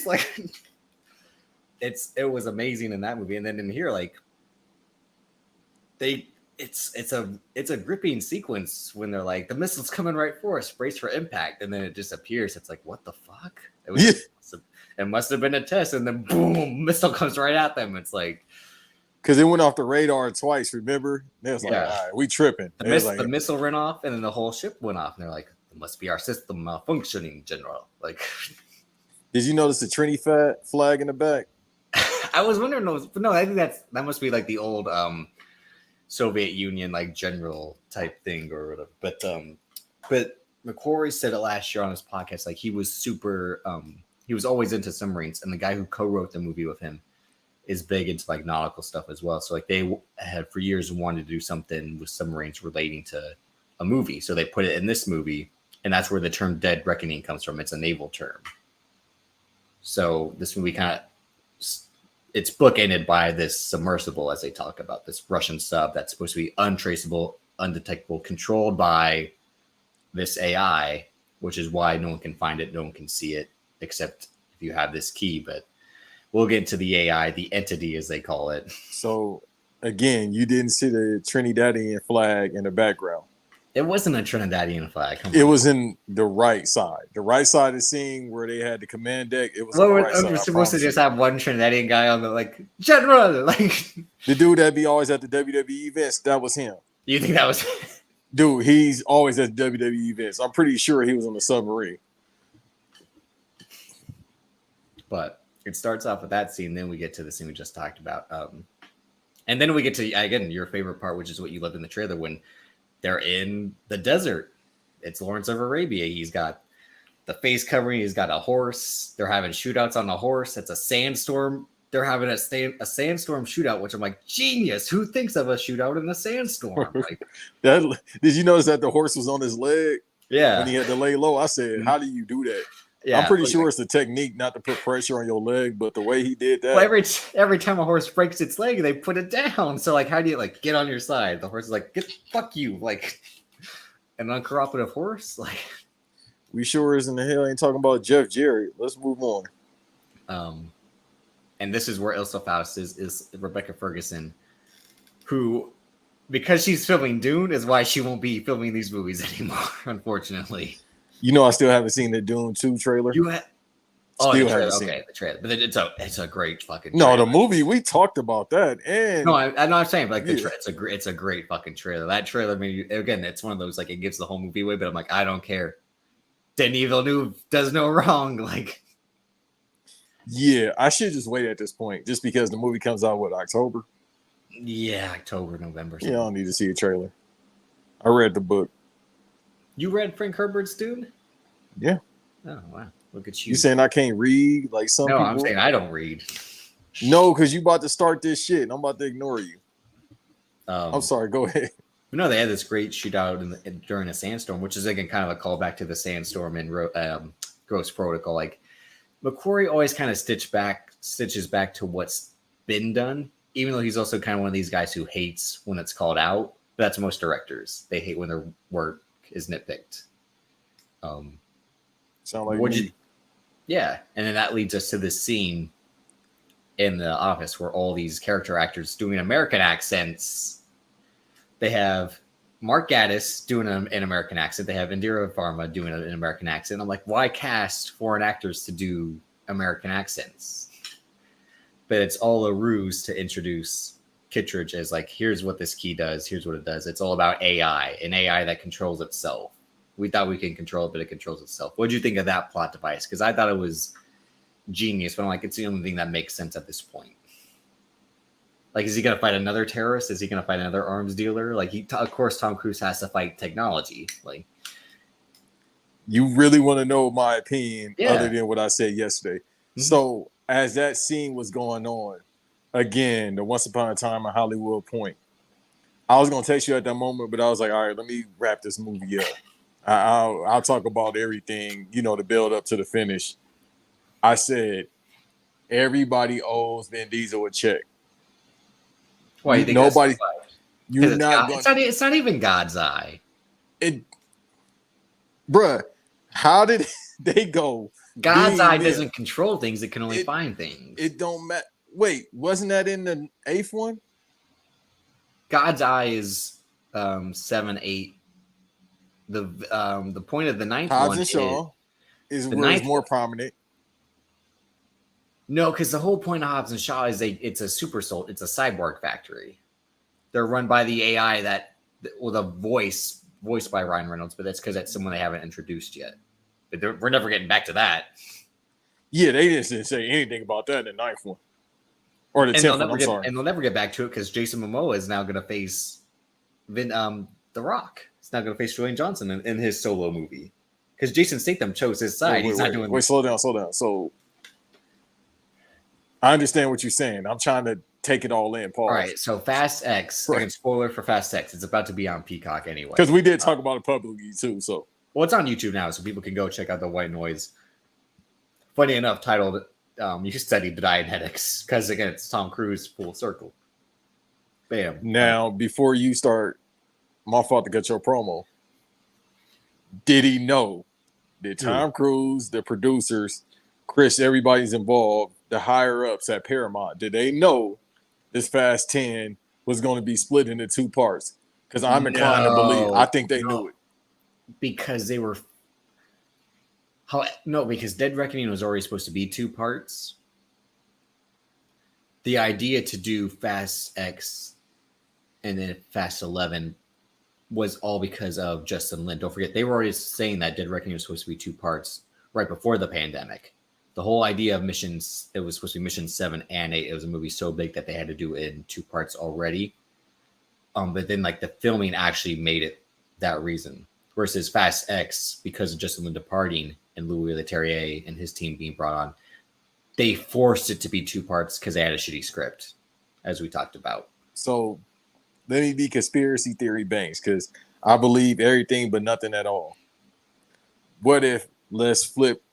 Like, it was amazing in that movie. And then in here, like, it's a gripping sequence when they're like, the missile's coming right for us, brace for impact, and then it disappears. It's like, what the fuck? It must have been a test, and then boom, missile comes right at them. It's like, because it went off the radar twice, remember? They was like, all right, we tripping. The missile ran off, and then the whole ship went off, and they're like, it must be our system malfunctioning, General. Like, did you notice the Trinity flag in the back? I was wondering, but no, I think that must be like the old Soviet Union, like, general type thing or whatever. But McQuarrie said it last year on his podcast, like, he was super, he was always into submarines, and the guy who co-wrote the movie with him is big into like nautical stuff as well. So like, they had for years wanted to do something with submarines relating to a movie. So they put it in this movie, and that's where the term Dead Reckoning comes from. It's a naval term. So this movie kind of it's bookended by this submersible, as they talk about this Russian sub that's supposed to be untraceable, undetectable, controlled by this AI, which is why no one can find it, no one can see it, except if you have this key. But we'll get into the AI, the entity as they call it. So again, you didn't see the Trinidadian flag in the background. It wasn't a Trinidadian flag. It was in the right side. The right side of the scene where they had the command deck. It was on the right side. We're supposed to just have one Trinidadian guy on the like general, like the dude that be always at the WWE events. That was him. You think that was? Dude, he's always at WWE events. I'm pretty sure he was on the submarine. But it starts off with that scene. Then we get to the scene we just talked about. And then we get to, again, your favorite part, which is what you loved in the trailer, when they're in the desert. It's Lawrence of Arabia. He's got the face covering. He's got a horse. They're having shootouts on the horse. It's a sandstorm. They're having a sandstorm shootout, which I'm like, genius. Who thinks of a shootout in a sandstorm? Like, did you notice that the horse was on his leg? Yeah. When he had to lay low, I said, how do you do that? Yeah, I'm pretty sure it's the technique not to put pressure on your leg, but the way he did that. Well, every time a horse breaks its leg, they put it down. So, like, how do you, like, get on your side? The horse is like, fuck you. Like, an uncooperative horse? Like, we sure as in the hell ain't talking about Jeff Jarrett. Let's move on. And this is where Ilsa Faust is Rebecca Ferguson, who, because she's filming Dune, is why she won't be filming these movies anymore, unfortunately. You know, I still haven't seen the Dune 2 trailer. You have? Oh, the trailer. Okay, the trailer. But it's a great fucking trailer. No, the movie, we talked about that. And no, I know I'm saying, but like it's a great fucking trailer. That trailer, again, it's one of those, like, it gives the whole movie away, but I'm like, I don't care. Denis Villeneuve does no wrong. Like, yeah, I should just wait at this point, just because the movie comes out, October? Yeah, October, November. Yeah, I don't need to see a trailer. I read the book. You read Frank Herbert's Dune? Yeah. Oh, wow. Look at you. You saying I can't read like some people? No, I'm saying I don't read. No, because you about to start this shit, and I'm about to ignore you. I'm sorry. Go ahead. No, they had this great shootout during a sandstorm, which is, again, kind of a callback to the sandstorm in Ghost Protocol. Like, McQuarrie always kind of stitches back to what's been done, even though he's also kind of one of these guys who hates when it's called out. But that's most directors. They hate when their work is nitpicked. Sound like me. Yeah, and then that leads us to this scene in the office where all these character actors doing American accents. They have Mark Gatiss doing an American accent. They have Indira Varma doing an American accent. I'm like, why cast foreign actors to do American accents? But it's all a ruse to introduce Kittredge as, like, here's what this key does. Here's what it does. It's all about AI, an AI that controls itself. We thought we can control it, but it controls itself. What did you think of that plot device? Because I thought it was genius, but I'm like, it's the only thing that makes sense at this point. Like, is he going to fight another terrorist? Is he going to fight another arms dealer? Like, of course, Tom Cruise has to fight technology. Like, you really want to know my opinion other than what I said yesterday. Mm-hmm. So, as that scene was going on, again, the Once Upon a Time in Hollywood point, I was going to text you at that moment, but I was like, all right, let me wrap this movie up. I'll talk about everything, to build up to the finish. I said, everybody owes Vin Diesel a check. Why you think nobody? You're not. It's not even God's eye. Bruh, how did they go? God's eye doesn't control things; it can only find things. It don't matter. Wait, wasn't that in the 8th one? God's eye is 7, 8. The point of the 9th Hobbs one and Shaw is where it's more prominent. No, because the whole point of Hobbs and Shaw is it's a super soul. It's a cyborg factory. They're run by the AI with a voiced by Ryan Reynolds, but that's because that's someone they haven't introduced yet. But we're never getting back to that. Yeah, they didn't say anything about that in the 9th one. Or the 10th one, I'm sorry. And they'll never get back to it because Jason Momoa is now going to face The Rock. He's now going to face Dwayne Johnson in his solo movie. Because Jason Statham chose his side. He's not doing Wait, slow down. So, I understand what you're saying. I'm trying to take it all in. Pause. All right, so Fast X. Right. Spoiler for Fast X. It's about to be on Peacock anyway. Because we did talk about it publicly too. So, well, it's on YouTube now, so people can go check out the White Noise. Funny enough, titled you studied Dianetics because again, it's Tom Cruise full circle. Bam. Now, before you start, my fault to get your promo. Did he know that Tom Cruise, the producers, Chris, everybody's involved, the higher ups at Paramount, did they know this Fast 10 was going to be split into two parts? Because I'm inclined to believe, I think they knew it. Because they were. No, because Dead Reckoning was already supposed to be two parts. The idea to do Fast X and then Fast 11 was all because of Justin Lin. Don't forget, they were already saying that Dead Reckoning was supposed to be two parts right before the pandemic. The whole idea of missions, it was supposed to be Mission 7 and 8. It was a movie so big that they had to do it in two parts already. But then, like, the filming actually made it that reason. Versus Fast X, because of Justin Lin departing and Louis Leterrier and his team being brought on, they forced it to be two parts because they had a shitty script, as we talked about. So let me be conspiracy theory Banks, because I believe everything but nothing at all. What if, let's flip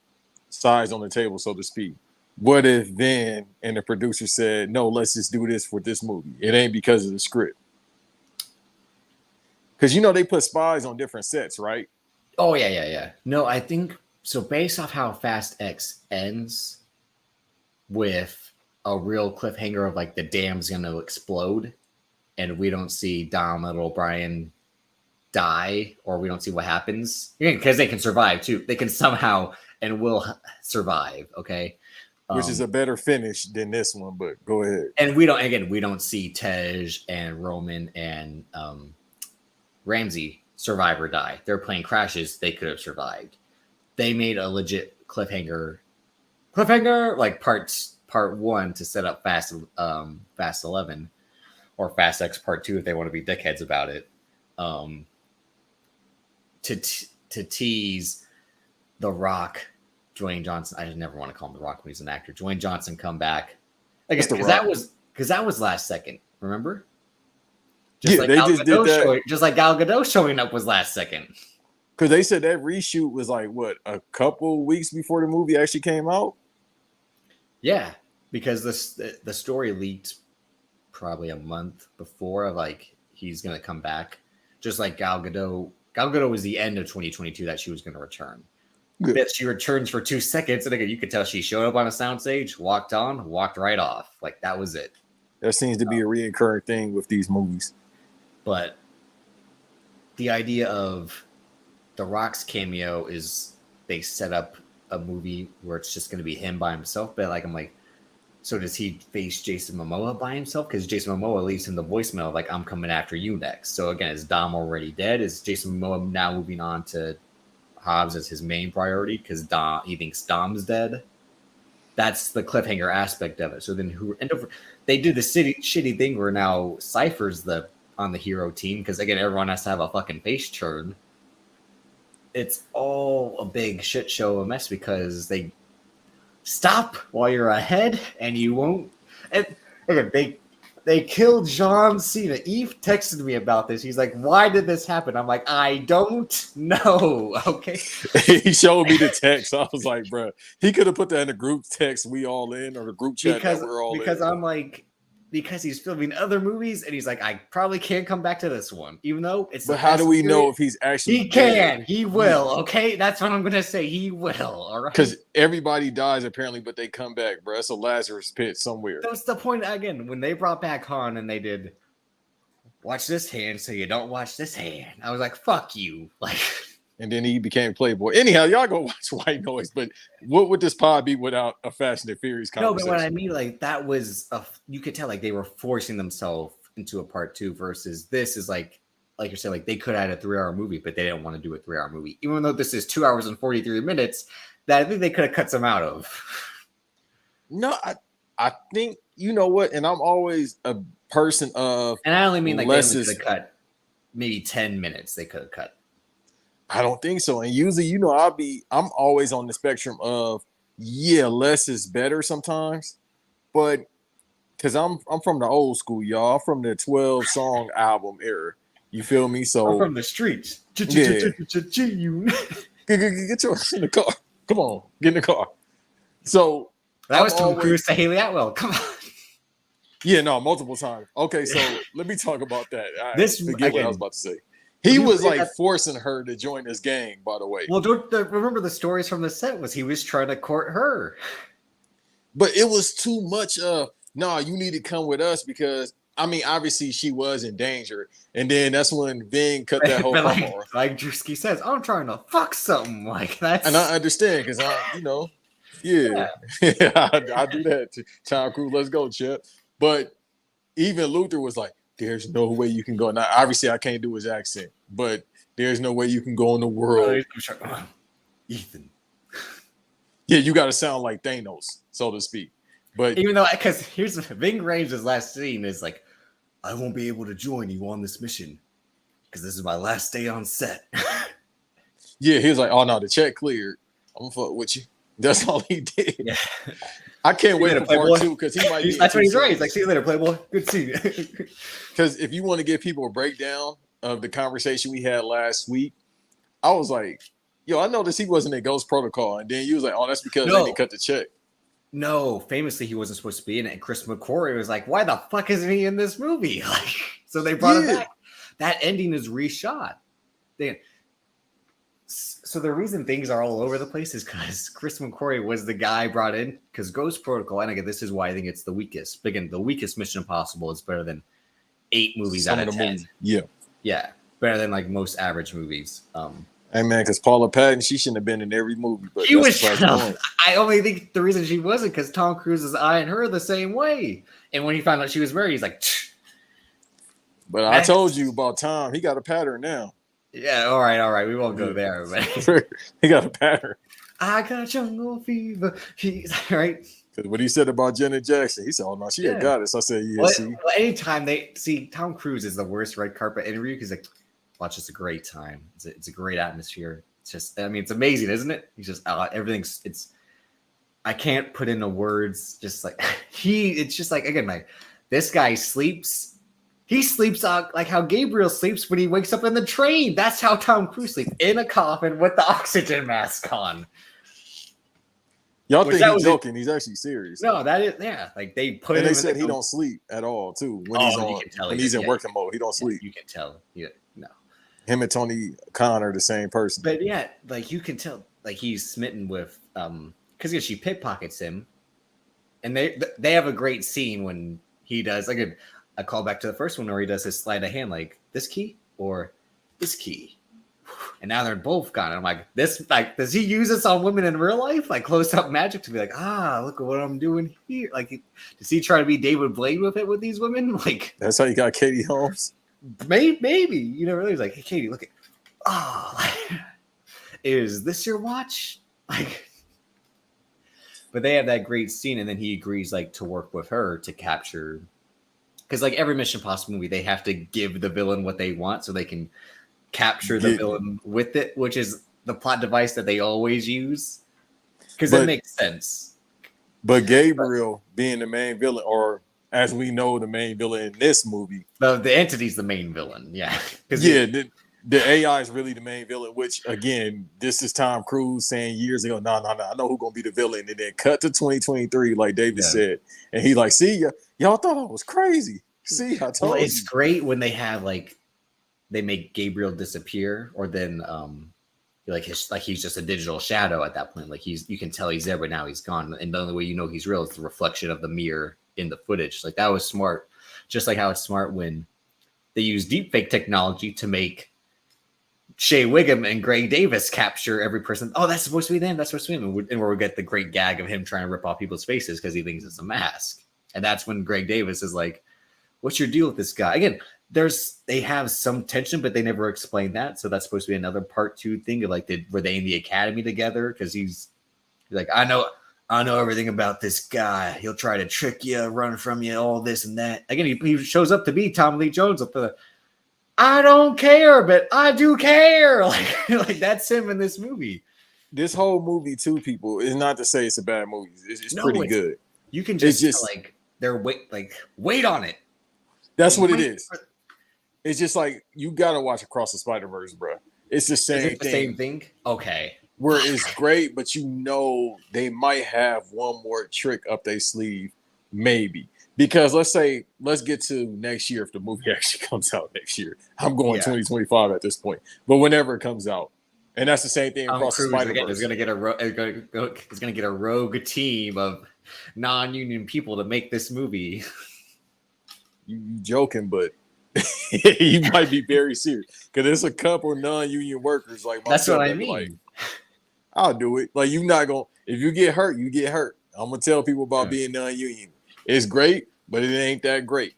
sides on the table, so to speak. What if Vin and the producer said, no, let's just do this for this movie. It ain't because of the script. Because, you know, they put spies on different sets, right? Oh, yeah. No, I think, so based off how Fast X ends with a real cliffhanger of, like, the dam's going to explode, and we don't see Dom and O'Brien die, or we don't see what happens, because they can survive, too. They can somehow and will survive, okay? Which is a better finish than this one, but go ahead. And we don't see Tej and Roman and Ramsey survive or die. Their plane crashes, they could have survived. They made a legit cliffhanger, like part 1 to set up Fast 11 or Fast X Part 2 if they want to be dickheads about it. To tease The Rock, Dwayne Johnson. I just never want to call him The Rock when he's an actor. Dwayne Johnson come back again because that was last second. Remember? Just like Gal Gadot just like Gal Gadot showing up was last second. Because they said that reshoot was like, what, a couple weeks before the movie actually came out? Yeah, because the story leaked probably a month before, like, he's going to come back. Just like Gal Gadot. Gal Gadot was the end of 2022 that she was going to return. But she returns for 2 seconds, and again, you could tell she showed up on a soundstage, walked on, walked right off. Like, that was it. That seems to be a reoccurring thing with these movies. But the idea of The Rock's cameo is they set up a movie where it's just going to be him by himself. But like, I'm like, so does he face Jason Momoa by himself? Because Jason Momoa leaves him the voicemail like, I'm coming after you next. So again, is Dom already dead? Is Jason Momoa now moving on to Hobbs as his main priority because he thinks Dom's dead? That's the cliffhanger aspect of it. So then they do the shitty thing where now Cypher's on the hero team because again, everyone has to have a fucking face turn. It's all a big shit show, a mess because they stop while you're ahead and you won't. And again, they killed John Cena. Eve texted me about this. He's like, why did this happen? I'm like, I don't know. Okay. He showed me the text. I was like, bro, he could have put that in the group text we all in or the group chat that we're all in. Because I'm like, because he's filming other movies and he's like, I probably can't come back to this one, even though it's. But how do we know if he's actually? He can. He will. Okay, that's what I'm gonna say. He will. All right. Because everybody dies apparently, but they come back, bro. It's a Lazarus pit somewhere. That's the point. Again, when they brought back Han and they did, watch this hand so you don't watch this hand. I was like, fuck you. Like. And then he became Playboy. Anyhow, y'all go watch White Noise. But what would this pod be without a Fast and the Furious conversation? No, but what I mean, like, that was you could tell, like, they were forcing themselves into a part 2 versus this is like you're saying, like, they could have had a 3-hour movie, but they didn't want to do a 3-hour movie. Even though this is 2 hours and 43 minutes, that I think they could have cut some out of. No, I think, you know what? And I'm always a person of. And I only mean, like, they could have cut maybe 10 minutes they could have cut. I don't think so. And usually, you know, I'm always on the spectrum of, yeah, less is better sometimes. But because I'm from the old school, y'all. I'm from the 12 song album era. You feel me? So I'm from the streets. Yeah. Get your in the car. Come on, get in the car. So That was Tom Cruise to Haley Atwell. Come on. Yeah, no, multiple times. Okay, so let me talk about that. I forget again, what I was about to say. He was like forcing her to join this gang, by the way. Well, remember the stories from the set was he was trying to court her. But it was too much no, you need to come with us because I mean, obviously she was in danger. And then that's when Ving cut that whole promo. Like Drewski says, I'm trying to fuck something like that. And I understand because yeah. I do that. Tom Cruise, let's go, Chip. But even Luther was like, there's no way you can go. Now, obviously, I can't do his accent, but there's no way you can go in the world. Ethan. Yeah, you got to sound like Thanos, so to speak. But even though, because here's Ving Rhames' last scene is like, I won't be able to join you on this mission because this is my last day on set. Yeah, he was like, oh no, the check cleared. I'm gonna fuck with you. That's all he did. Yeah. I can't wait for part 2 because he might be. That's what he's right. He's like, see you later, Playboy. Good to see you. Because if you want to give people a breakdown of the conversation we had last week, I was like, yo, I noticed he wasn't in Ghost Protocol. And then you was like, oh, that's because they didn't cut the check. No, famously, he wasn't supposed to be in it. And Chris McQuarrie was like, why the fuck isn't he in this movie? Like, so they brought it back. That ending is reshot. So the reason things are all over the place is because Chris McQuarrie was the guy brought in because Ghost Protocol, and again, this is why I think it's the weakest. But again, the weakest Mission Impossible is better than 8 movies out of 10. Yeah. Yeah. Better than like most average movies. Hey man, because Paula Patton, she shouldn't have been in every movie. But she was. I only think the reason she wasn't because Tom Cruise is eyeing her the same way. And when he found out she was married, he's like, Tch. But I told you about Tom. He got a pattern now. Yeah, all right. We won't go there, but he got a pattern. I got jungle fever. He's right. Because what he said about Janet Jackson, he said, "Oh no, she had got it." So I said, "Yeah." Well, anytime they see Tom Cruise is the worst red carpet interview because like, watch, it's a great time. It's a great atmosphere. It's just, I mean, it's amazing, isn't it? He's just everything's. It's I can't put into words. Just like it's just like again, like this guy sleeps. He sleeps out like how Gabriel sleeps when he wakes up in the train. That's how Tom Cruise sleeps, in a coffin with the oxygen mask on. Y'all think he's joking? He's actually serious. No, that is like they put. And they said he don't sleep at all too when he's on. When he's in working mode, he don't sleep. You can tell. Yeah, no. Him and Tony Khan are the same person. But yeah, like you can tell, like he's smitten with because she pickpockets him, and they have a great scene when he does like a call back to the first one where he does his sleight of hand, like this key or this key. And now they're both gone. And I'm like, does he use this on women in real life? Like close up magic to be like, look at what I'm doing here. Like, does he try to be David Blaine with it with these women? Like, that's how you got Katie Holmes. Maybe. You know, really was like, hey, Katie, look at, is this your watch? Like, but they have that great scene. And then he agrees like to work with her to capture. Because like every Mission Impossible movie, they have to give the villain what they want so they can capture the villain with it, which is the plot device that they always use. Because it makes sense. But Gabriel being the main villain, or as we know, the main villain in this movie. The entity's the main villain, yeah. Yeah, the AI is really the main villain, which, again, this is Tom Cruise saying years ago, no, I know who's going to be the villain. And then cut to 2023, like David said. And he like, see, y'all thought I was crazy. See, I told you. It's great when they have, like, they make Gabriel disappear, or then, he's just a digital shadow at that point. Like, you can tell he's there, but now he's gone. And the only way you know he's real is the reflection of the mirror in the footage. Like, that was smart. Just like how it's smart when they use deepfake technology to make Shea Wiggum and Greg Davis capture every person. Oh, that's supposed to be them. That's supposed to be him. And where we get the great gag of him trying to rip off people's faces because he thinks it's a mask. And that's when Greg Davis is like, what's your deal with this guy? Again, they have some tension, but they never explain that. So that's supposed to be another part 2 thing of like, were they in the academy together? Because he's like, I know everything about this guy. He'll try to trick you, run from you, all this and that. Again, he shows up to be Tom Lee Jones with the I don't care, but I do care. Like that's him in this movie. This whole movie, too, people, is not to say it's a bad movie. It's pretty good. You can just like they're wait on it. That's what it is. It's just like you gotta watch Across the Spider-Verse, bro. It's the same thing. Same thing. Okay. where it's great, but you know they might have one more trick up their sleeve, maybe. Because let's get to next year if the movie actually comes out next year. I'm going Yeah. 2025 at this point, but whenever it comes out, and that's the same thing Tom across the Cruise again Spider-Verse. is going to get is going to get a rogue team of non-union people to make this movie. You joking, but you might be very serious because there's a couple non-union workers like myself. That's what I that be mean. like, I'll do it. Like you not gonna if you get hurt, you get hurt. I'm gonna tell people about being non-union. It's great, but it ain't that great.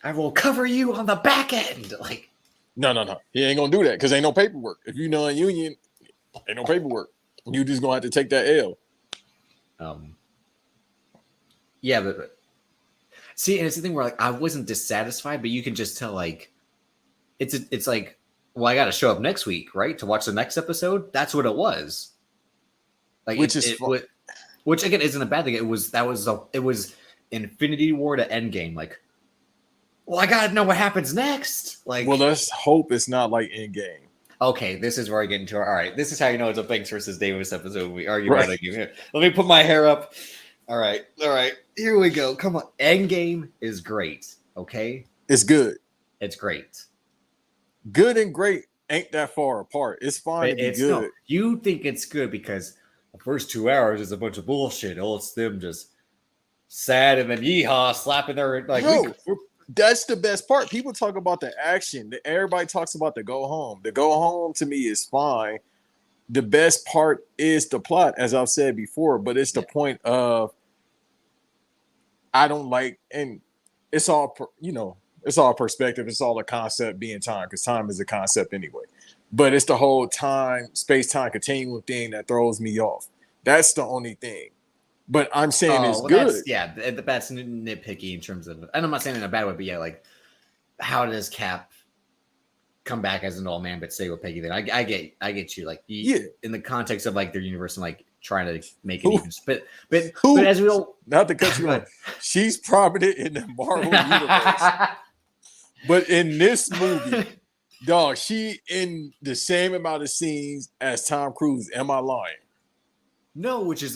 I will cover you on the back end. Like no. He ain't gonna do that because ain't no paperwork. If you non-union, ain't no paperwork. You just gonna have to take that L. Yeah, but see, and it's the thing where like I wasn't dissatisfied, but you can just tell like it's like, well, I got to show up next week, right, to watch the next episode. That's what it was. Like, which again isn't a bad thing. It was Infinity War to Endgame. Like, well, I gotta know what happens next. Like, well, let's hope it's not like Endgame. Okay, this is where I get into our. All right, this is how you know it's a Banks versus Davis episode. We argue about it here. Let me put my hair up. All right. Here we go. Come on, Endgame is great. Okay, it's good. It's great. Good and great ain't that far apart. It's fine to be good. No, you think it's good because the first 2 hours is a bunch of bullshit. Oh, it's them just sad and then yeehaw slapping their like. No, that's the best part. People talk about the action. Everybody talks about the go home. The go home to me is fine. The best part is the plot, as I've said before, but it's the point of I don't like, and it's all it's all perspective. It's all a concept being time because time is a concept anyway. But it's the whole time, space-time continuum thing that throws me off. That's the only thing. But I'm saying it's good. That's nitpicky in terms of, and I'm not saying in a bad way, but yeah, like how does Cap come back as an old man but stay with Peggy? Then I get you. Like in the context of like their universe and like trying to make it even. But as we all not to cut you off, she's prominent in the Marvel universe. But in this movie, dog, she in the same amount of scenes as Tom Cruise. Am I lying? No, which is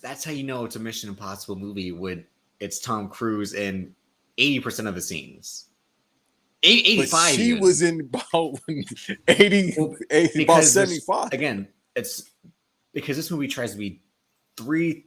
that's how you know it's a Mission Impossible movie when it's Tom Cruise in 80% of the scenes. 85. But she was in about 80, about 75. Again, it's because this movie tries to be three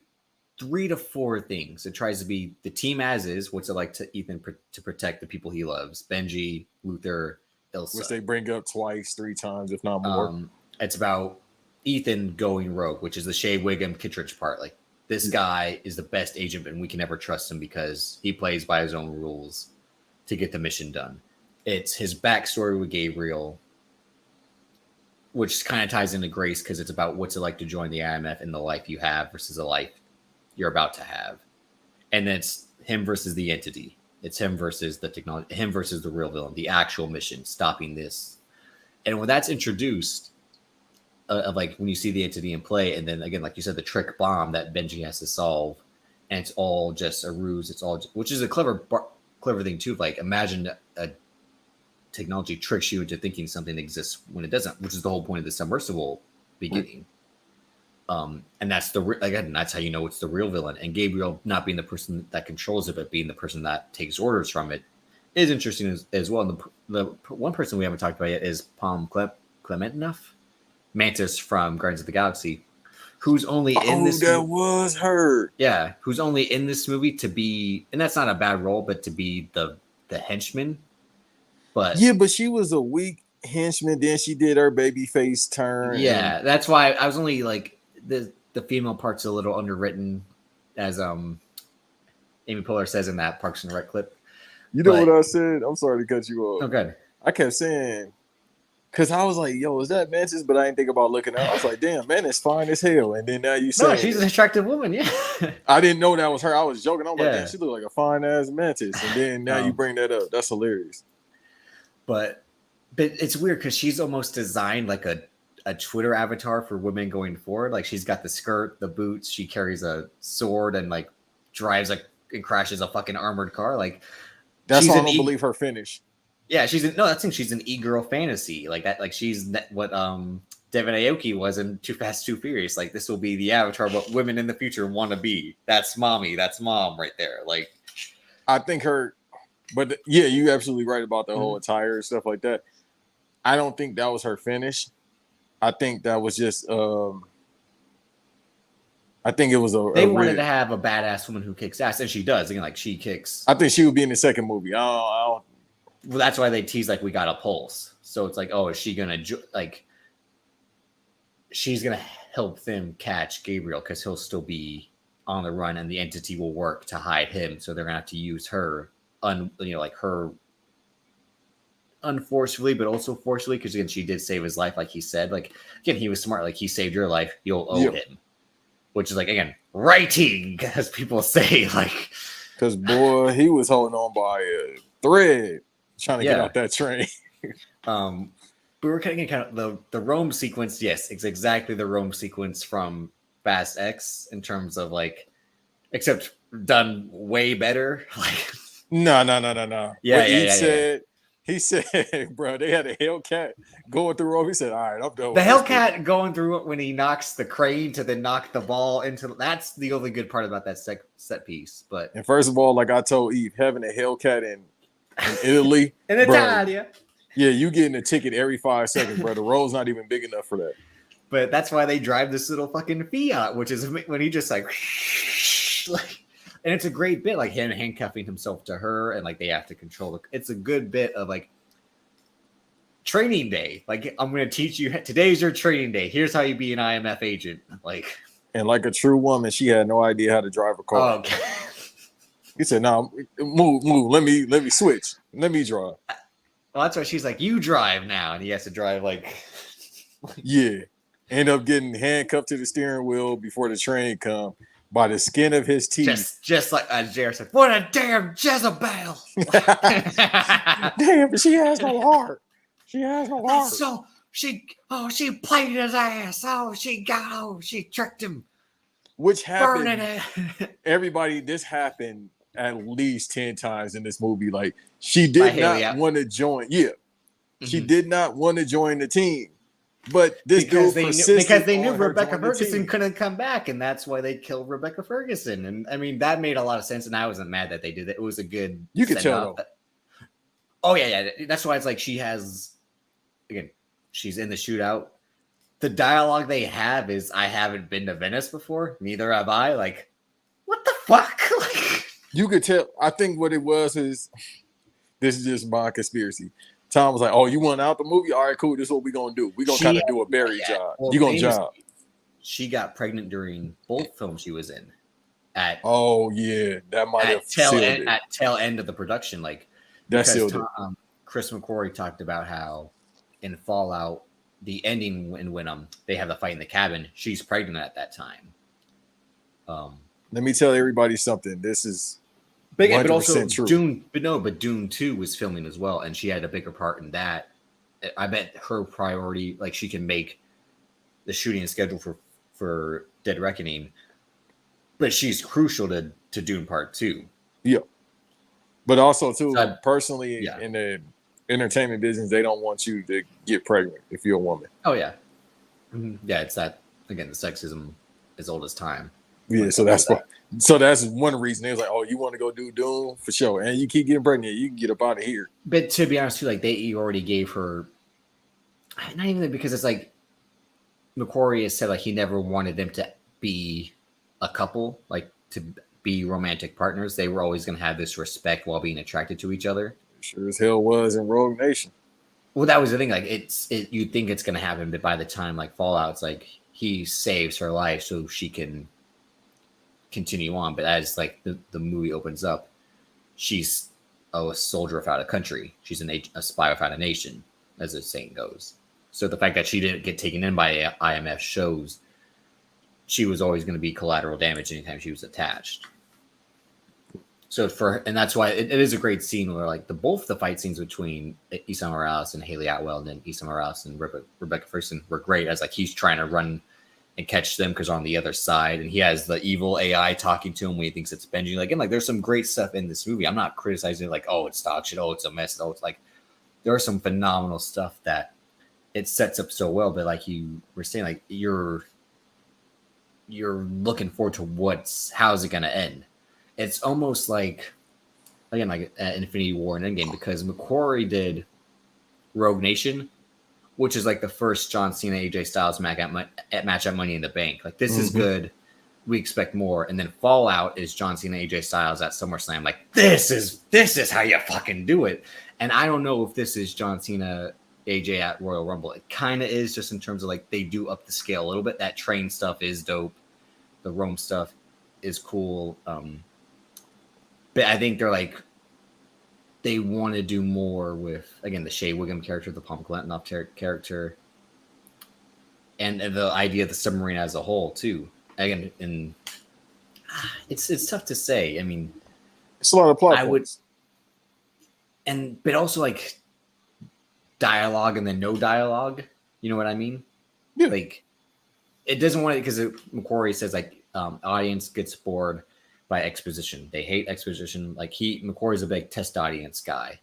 to four things. It tries to be the team as is, what's it like to Ethan to protect the people he loves, Benji, Luther, Ilsa. Which they bring up twice, 3 times, if not more. It's about Ethan going rogue, which is the Shea Wiggum Kittredge part. Like, this guy is the best agent and we can never trust him because he plays by his own rules to get the mission done. It's his backstory with Gabriel, which kind of ties into Grace because it's about what's it like to join the IMF and the life you have versus the life you're about to have. And then it's him versus the entity. It's him versus the technology, him versus the real villain, the actual mission, stopping this. And when that's introduced, of like when you see the entity in play, and then again, like you said, the trick bomb that Benji has to solve, and it's all just a ruse. It's all, which is a clever thing too. Like, imagine a technology tricks you into thinking something exists when it doesn't, which is the whole point of the submersible beginning. And that's that's how you know it's the real villain. And Gabriel not being the person that controls it, but being the person that takes orders from it is interesting as well. And the one person we haven't talked about yet is Palm Clementinoff, Mantis from Guardians of the Galaxy, who's only in this. That was her. Yeah, who's only in this movie to be, and that's not a bad role, but to be the henchman. But yeah, but she was a weak henchman. Then she did her baby face turn. Yeah, that's why I was only like the female part's a little underwritten, as Amy Poehler says in that Parks and Rec clip. You know what I said? I'm sorry to cut you off. Oh, good. I kept saying, because I was like, yo, is that Mantis? But I didn't think about looking at her. I was like, damn, Mantis fine as hell. And then now you say, no, she's an attractive woman, yeah. I didn't know that was her. I was joking. I'm like, damn, she looked like a fine ass Mantis. And then now you bring that up. That's hilarious. But it's weird because she's almost designed like a Twitter avatar for women going forward. Like, she's got the skirt, the boots, she carries a sword and like drives and crashes a fucking armored car. Like, that's why I don't believe her finish. Yeah, she's an e-girl fantasy like that. Like, she's what Devin Aoki was in Too Fast, Too Furious. Like, this will be the avatar what women in the future want to be. That's mommy. That's mom right there. Like, I think but yeah, you're absolutely right about the whole attire and stuff like that. I don't think that was her finish. I think that was just I think it was they wanted to have a badass woman who kicks ass, and she does. Again, like, she kicks. I think she would be in the second movie. Well, that's why they tease like we got a pulse. So it's like, oh, is she gonna like? She's gonna help them catch Gabriel because he'll still be on the run, and the entity will work to hide him. So they're gonna have to use her, like her unfortunately, but also fortunately, because again, she did save his life, like he said. Like, again, he was smart. Like, he saved your life, you'll owe him. Which is like, again, writing, as people say, like, because boy, he was holding on by a thread trying to get out that train. But we're kind of the Rome sequence. Yes, it's exactly the Rome sequence from Fast X in terms of like, except done way better. Like, no. Yeah. He said, bro, they had a Hellcat going through Rome. He said, all right, I'm done. The Hellcat going through it when he knocks the crane to then knock the ball into. That's the only good part about that set piece. But and first of all, like I told Eve, having a Hellcat in Italy, in Italia. Yeah, you getting a ticket every 5 seconds, bro. The road's not even big enough for that. But that's why they drive this little fucking Fiat, which is when he just like, and it's a great bit, like him handcuffing himself to her, and like they have to control it. It's a good bit of like training day. Like, I'm going to teach you. Today's your training day. Here's how you be an IMF agent. Like, and like a true woman, she had no idea how to drive a car. Oh, okay. He said, "No, move. Let me switch. Let me drive." Well, that's why she's like, "You drive now," and he has to drive like. Yeah, end up getting handcuffed to the steering wheel before the train come by the skin of his teeth. Just like Jared said, "What a damn Jezebel!" Damn, but she has no heart. She has no heart. So she played his ass. She tricked him. Which happened. Everybody, this happened at least 10 times in this movie. Like, she did not want to join. Yeah. She did not want to join the team. But this dude persisted because they knew Rebecca Ferguson couldn't come back, and that's why they killed Rebecca Ferguson. And I mean, that made a lot of sense, and I wasn't mad that they did that. It was a good. You could tell. Oh yeah. That's why it's like she has. Again, she's in the shootout. The dialogue they have is, "I haven't been to Venice before. Neither have I." Like, what the fuck? Like, you could tell. I think what it was is, this is just my conspiracy. Tom was like, "Oh, you want out the movie? All right, cool. This is what we're gonna do. We're gonna kind of do a Barry job. Well, you gonna job." She got pregnant during both films she was in. That might have sealed it. At tail end of the production, like that sealed it. Chris McQuarrie talked about how in Fallout, the ending in Wynnum, they have the fight in the cabin. She's pregnant at that time. Let me tell everybody something. This is but also true. Dune 2 was filming as well, and she had a bigger part in that. I bet her priority, like, she can make the shooting schedule for Dead Reckoning, but she's crucial to Dune Part 2. Yeah. But also, too, personally, in the entertainment business, they don't want you to get pregnant if you're a woman. Oh, yeah. Yeah, it's that, again, the sexism is old as time. Yeah, so that's why. So that's one reason. They was like, "Oh, you want to go do Doom for sure?" And you keep getting pregnant, you can get up out of here. But to be honest, too, like they already gave her, not even because it's like McQuarrie has said, like he never wanted them to be a couple, like to be romantic partners. They were always going to have this respect while being attracted to each other. Sure as hell was in Rogue Nation. Well, that was the thing. Like you think it's going to happen, but by the time like Fallout, it's like he saves her life so she can continue on. But as like the movie opens up, she's a soldier without a country. She's a spy without a nation, as the saying goes. So the fact that she didn't get taken in by IMF shows she was always going to be collateral damage anytime she was attached. So and that's why it is a great scene where like both the fight scenes between Issa Morales and Haley Atwell, and then Issa Morales and Rebecca Ferguson were great, as like he's trying to run and catch them because on the other side, and he has the evil AI talking to him when he thinks it's Benji. Like, and like there's some great stuff in this movie. I'm not criticizing it like, oh, it's dog shit, oh, it's a mess. Oh, it's like there are some phenomenal stuff that it sets up so well. But like you were saying, like you're looking forward to how's it gonna end. It's almost like again like Infinity War and Endgame because McQuarrie did Rogue Nation, which is like the first John Cena AJ Styles match at Money in the Bank. Like this is good. We expect more. And then Fallout is John Cena AJ Styles at SummerSlam. Like this is how you fucking do it. And I don't know if this is John Cena AJ at Royal Rumble. It kind of is just in terms of like they do up the scale a little bit. That train stuff is dope. The Rome stuff is cool. But I think they want to do more with, again, the Shea Wiggum character, the Palm Glantinoff character, and the idea of the submarine as a whole, too. Again, and it's tough to say. I mean, it's a lot of plot points. But also like dialogue and then no dialogue. You know what I mean? Yeah. Like it doesn't want it because McQuarrie says like audience gets bored by exposition. They hate exposition. Like McQuarrie's a big test audience guy.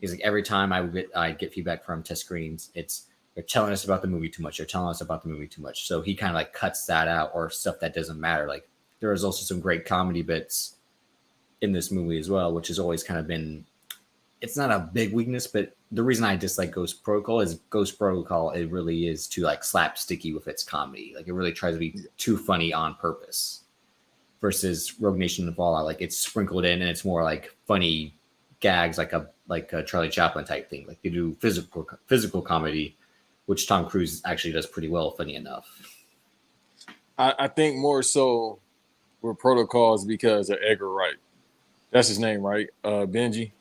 He's like every time I get feedback from test screens, they're telling us about the movie too much. They're telling us about the movie too much. So he kind of like cuts that out or stuff that doesn't matter. Like there is also some great comedy bits in this movie as well, which has always kind of been, it's not a big weakness, but the reason I dislike Ghost Protocol is Ghost Protocol, it really is too like slapsticky with its comedy. Like it really tries to be too funny on purpose versus Rogue Nation and Fallout. Like it's sprinkled in and it's more like funny gags, like a Charlie Chaplin type thing. Like they do physical comedy, which Tom Cruise actually does pretty well, funny enough. I think more so with Protocols because of Edgar Wright. That's his name, right? Benji?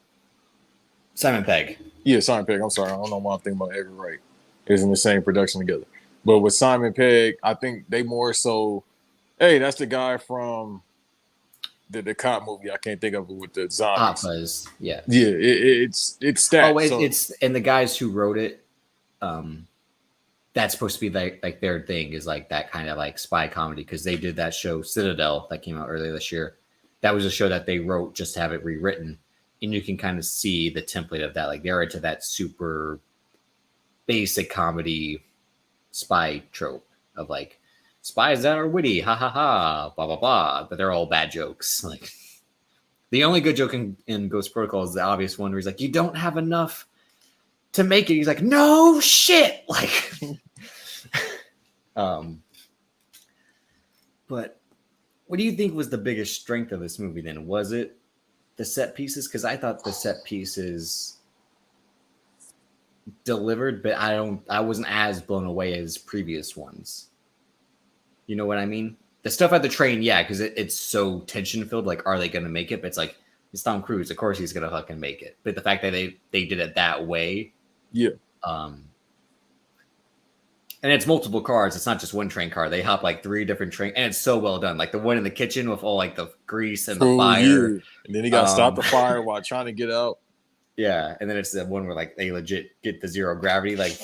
Simon Pegg. Yeah, Simon Pegg. I'm sorry. I don't know why I'm thinking about Edgar Wright. It's in the same production together. But with Simon Pegg, I think they more so, hey, that's the guy from the cop movie. I can't think of it with the zombies. Hot Fuzz. Yeah. Yeah, it's that. Oh, it's and the guys who wrote it, that's supposed to be like their thing is like that kind of like spy comedy because they did that show Citadel that came out earlier this year. That was a show that they wrote just to have it rewritten. And you can kind of see the template of that. Like they're into that super basic comedy spy trope of like spies that are witty, ha ha ha, blah blah blah. But they're all bad jokes. Like the only good joke in Ghost Protocol is the obvious one where he's like, "You don't have enough to make it." He's like, "No shit!" Like, but what do you think was the biggest strength of this movie? Then was it the set pieces? Because I thought the set pieces delivered, but I wasn't as blown away as previous ones. You know what I mean? The stuff at the train, yeah, because it's so tension filled. Like, are they going to make it? But it's like it's Tom Cruise. Of course, he's going to fucking make it. But the fact that they did it that way, yeah. And it's multiple cars. It's not just one train car. They hop like 3 different trains, and it's so well done. Like the one in the kitchen with all like the grease and the fire. Yeah. And then he got to stop the fire while trying to get out. Yeah, and then it's the one where like they legit get the zero gravity, like,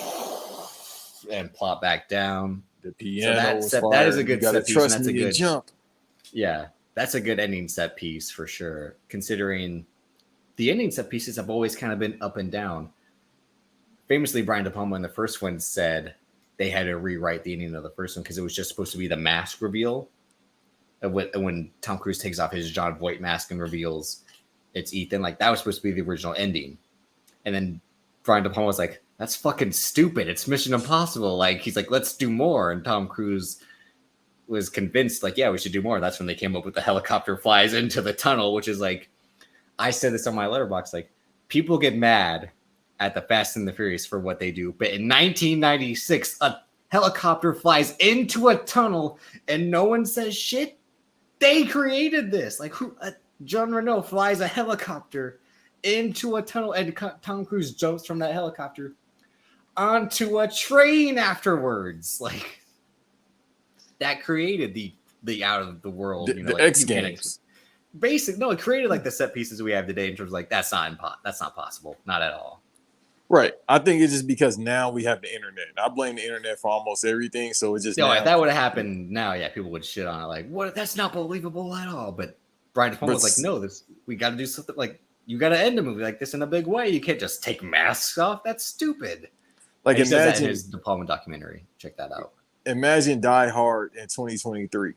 and plop back down. The piano that is a good set piece. Trust and that's me a good jump. Yeah, that's a good ending set piece for sure. Considering the ending set pieces have always kind of been up and down. Famously, Brian De Palma in the first one said they had to rewrite the ending of the first one because it was just supposed to be the mask reveal of when Tom Cruise takes off his John Voight mask and reveals it's Ethan. Like that was supposed to be the original ending. And then Brian De Palma was like, "That's fucking stupid. It's Mission Impossible." Like he's like, "Let's do more." And Tom Cruise was convinced, like, "Yeah, we should do more." That's when they came up with the helicopter flies into the tunnel, which is like, I said this on my letterbox, like people get mad at the Fast and the Furious for what they do. But in 1996, a helicopter flies into a tunnel and no one says shit. They created this. Like Jean Reno flies a helicopter into a tunnel and Tom Cruise jumps from that helicopter onto a train afterwards. Like that created the out of the world, the like, X Games. It created like the set pieces we have today in terms of like that's not possible, not at all. Right. I think it's just because now we have the internet. I blame the internet for almost everything. So it's just if that would have happened now, yeah, people would shit on it. Like, what? That's not believable at all. But Brian De Palma was like, no, we got to do something. Like, you got to end a movie like this in a big way. You can't just take masks off. That's stupid. Like He says that in imagine his De Palma documentary. Check that out. imagine Die Hard in 2023.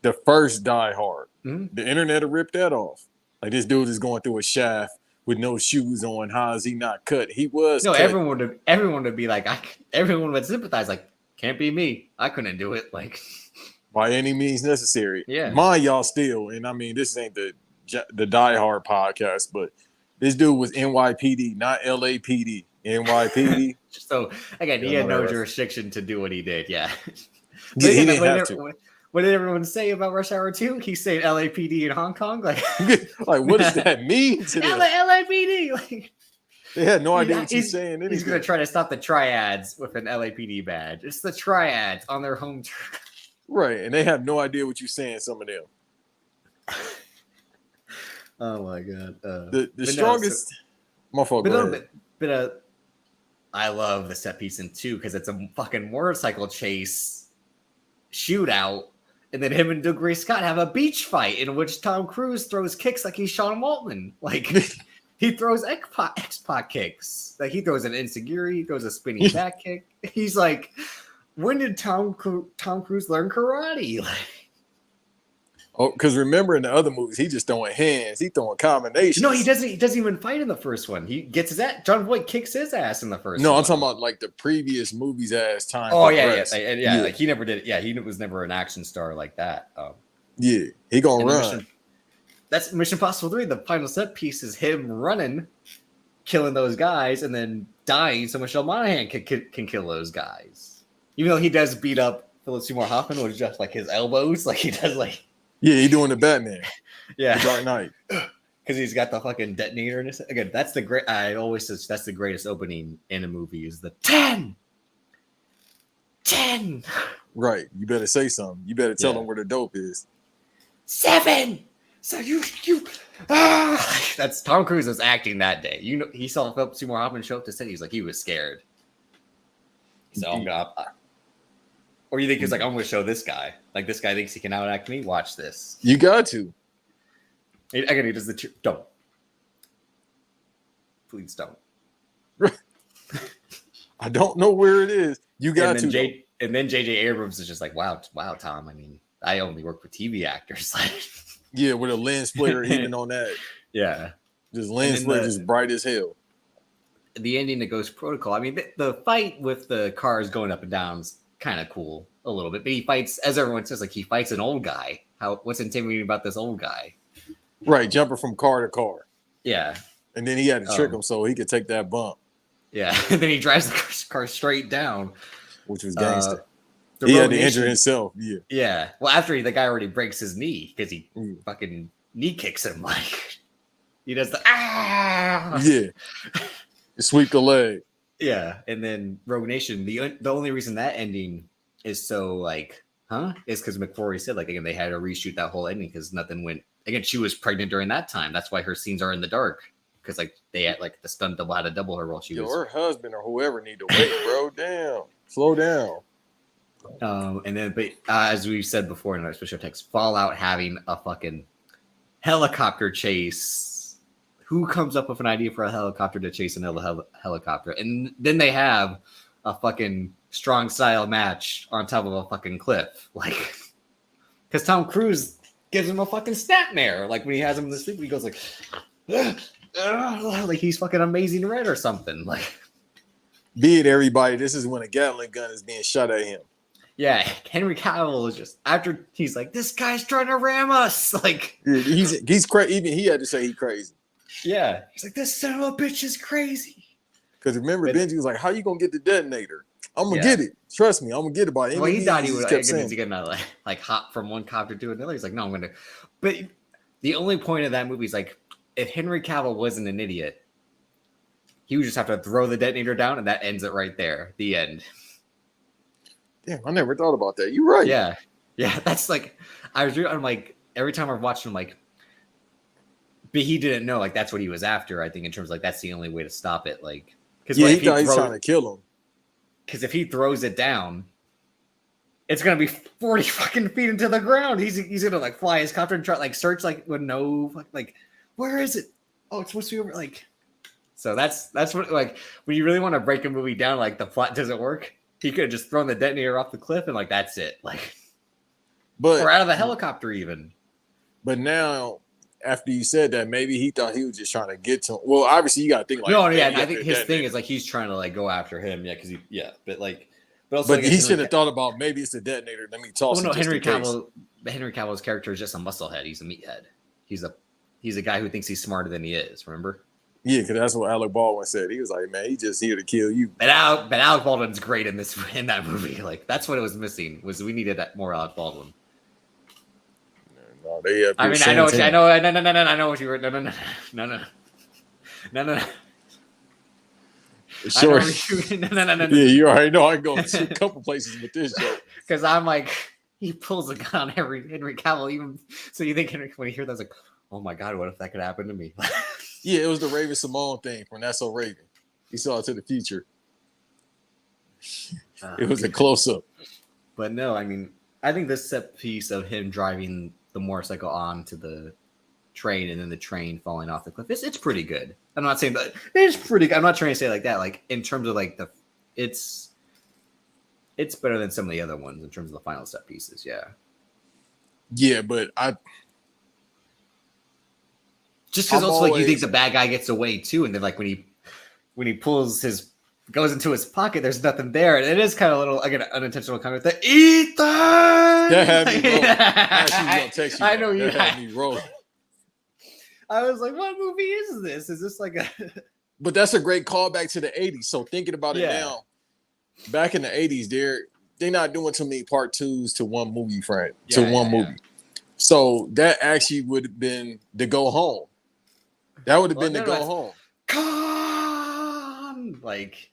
The first Die Hard. Mm-hmm. The internet will rip that off. Like this dude is going through a shaft with no shoes on. How is he not cut? He was No, cut. everyone would be like, everyone would sympathize. Like, can't be me. I couldn't do it. Like, By any means necessary. Yeah. Mind y'all still, and I mean this ain't the Die Hard podcast, but this dude was NYPD, not LAPD. NYPD. so again, he Yeah, had no no, jurisdiction to do what he did. Yeah. Yeah, he again, didn't have to. What did everyone say about Rush Hour 2? He's saying LAPD in Hong Kong. Like, Like what does that mean to them? LAPD. Like, They had no idea what he's saying. Anything. He's going to try to stop the triads with an LAPD badge. It's the triads on their home turf. Right, and they have no idea what you're saying. Some of them. Oh my god! The strongest. My fault. But I love the set piece in 2 because it's a fucking motorcycle chase shootout, and then him and Doug Ray Scott have a beach fight in which Tom Cruise throws kicks like he's Sean Waltman. Like he throws X-Pac kicks. Like he throws an enziguri, he throws a spinning back kick. He's like, when did Tom Cruise learn karate? Like, oh, because remember in the other movies, he just throwing hands, he throwing combinations. No, he doesn't. He doesn't even fight in the first one. He gets his ass. John Voight kicks his ass in the first. No, one. I'm talking about like the previous movies as time. Oh progressed. yeah. Like he never did. Yeah, he was never an action star like that. Yeah, he gonna run. That's Mission Impossible 3. The final set piece is him running, killing those guys, and then dying so Michelle Monaghan can kill those guys. Even though he does beat up Philip Seymour Hoffman with just like his elbows, like he does like. Yeah, he doing the Batman. Yeah, the Dark Knight. Because he's got the fucking detonator in his. Again, that's the great. I always say that's the greatest opening in a movie is the 10. Right. You better say something. You better tell them where the dope is. 7. So you that's Tom Cruise was acting that day. You know, he saw Philip Seymour Hoffman show up to set. He's like, he was scared. So I'm gonna. Or you think he's like, I'm gonna show this guy. Like this guy thinks he can outact me. Watch this. You got to. Again, he does the don't. Please don't. I don't know where it is. You got to. And then J.J. Abrams is just like, wow, Tom. I mean, I only work with TV actors. Yeah, with a lens splitter even on that. Yeah. Just lens splitter just bright as hell. The ending to Ghost Protocol. I mean, the fight with the cars going up and down is kind of cool a little bit. But he fights, as everyone says, like he fights an old guy. What's intimidating about this old guy? Right, jumping from car to car. Yeah. And then he had to trick him so he could take that bump. Yeah. And then he drives the car straight down. Which was gangster. He had to injure himself. Yeah. Yeah. Well, after the guy already breaks his knee because he fucking knee kicks him. Like he does the Yeah. Sweep the leg. Yeah. And then Rogue Nation, the only reason that ending is so like, is because McQuarrie said, like, again, they had to reshoot that whole ending because nothing went. Again, she was pregnant during that time. That's why her scenes are in the dark. Because like they had like the stunt double had to double her while she was. Her husband or whoever need to wait, bro. Damn. Slow down. And then, but as we said before in our special text, Fallout having a fucking helicopter chase. Who comes up with an idea for a helicopter to chase another helicopter? And then they have a fucking strong style match on top of a fucking cliff. Like, because Tom Cruise gives him a fucking snapmare. Like when he has him in the sleep, he goes like, like he's fucking Amazing Red or something. Like, be it everybody, this is when a Gatling gun is being shot at him. Yeah, Henry Cavill is just after he's like, this guy's trying to ram us. Like he's crazy. Even he had to say he's crazy. Yeah, he's like, this son of a bitch is crazy. Because remember, Benji was like, "How you gonna get the detonator? I'm gonna get it. Trust me, I'm gonna get it by any Well, he thought he would kept gonna like hop from one copter to another. He's like, no, I'm gonna. But the only point of that movie is like, if Henry Cavill wasn't an idiot, he would just have to throw the detonator down, and that ends it right there. The end. Damn, I never thought about that. You're right. Yeah. That's like, I'm like, every time I'm watching him, like, but he didn't know, like, that's what he was after. I think in terms of, like, that's the only way to stop it. Like, because he thought he was trying to kill him. Because if he throws it down, it's gonna be 40 fucking feet into the ground. He's gonna like fly his copter and try like search like with no like where is it? Oh, it's supposed to be over like So that's what, like, when you really want to break a movie down, like the plot doesn't work, he could have just thrown the detonator off the cliff and like that's it, like, But or out of the helicopter even. But now, after you said that, maybe he thought he was just trying to get to him. Well, obviously, you got to think like, No, yeah, man, and I think his thing is like he's trying to like go after him, yeah, because but also but he should have thought about maybe it's a detonator. Let me toss it. Well, no, just Henry in case. Cavill's character is just a musclehead. He's a meathead. He's a guy who thinks he's smarter than he is. Remember? Yeah, because that's what Alec Baldwin said. He was like, man, he just here to kill you. But Alec Baldwin's great in that movie. Like that's what it was missing, was we needed that more Alec Baldwin. No, they have. I mean, I know what you were. No. Sure. No. Yeah, you already know I can go to a couple places with this joke. Because I'm like, he pulls a gun on Henry Cavill. Even so, you think when you hear that, it's like, oh my god, what if that could happen to me? Yeah, it was the Raven Simone thing from That's So Raven. He saw it to the future. It was a close up. But no, I mean, I think this set piece of him driving the motorcycle onto the train and then the train falling off the cliff, it's pretty good. I'm not saying that it's pretty good. I'm not trying to say it like that. Like in terms of like it's better than some of the other ones in terms of the final set pieces. Yeah. Yeah, but just because also like you think the bad guy gets away too, and then like when he goes into his pocket, there's nothing there, and it is kind of a little like an unintentional comment that Ethan. That had me rolling. Actually, gonna text you. I know you had me rolling. I was like, what movie is this? Is this like a? But that's a great callback to the '80s. So thinking about it now, back in the '80s, they're not doing too many part twos to one movie, friend. Movie. So that actually would have been the Go Home. That would have been the Go Home. Come, like,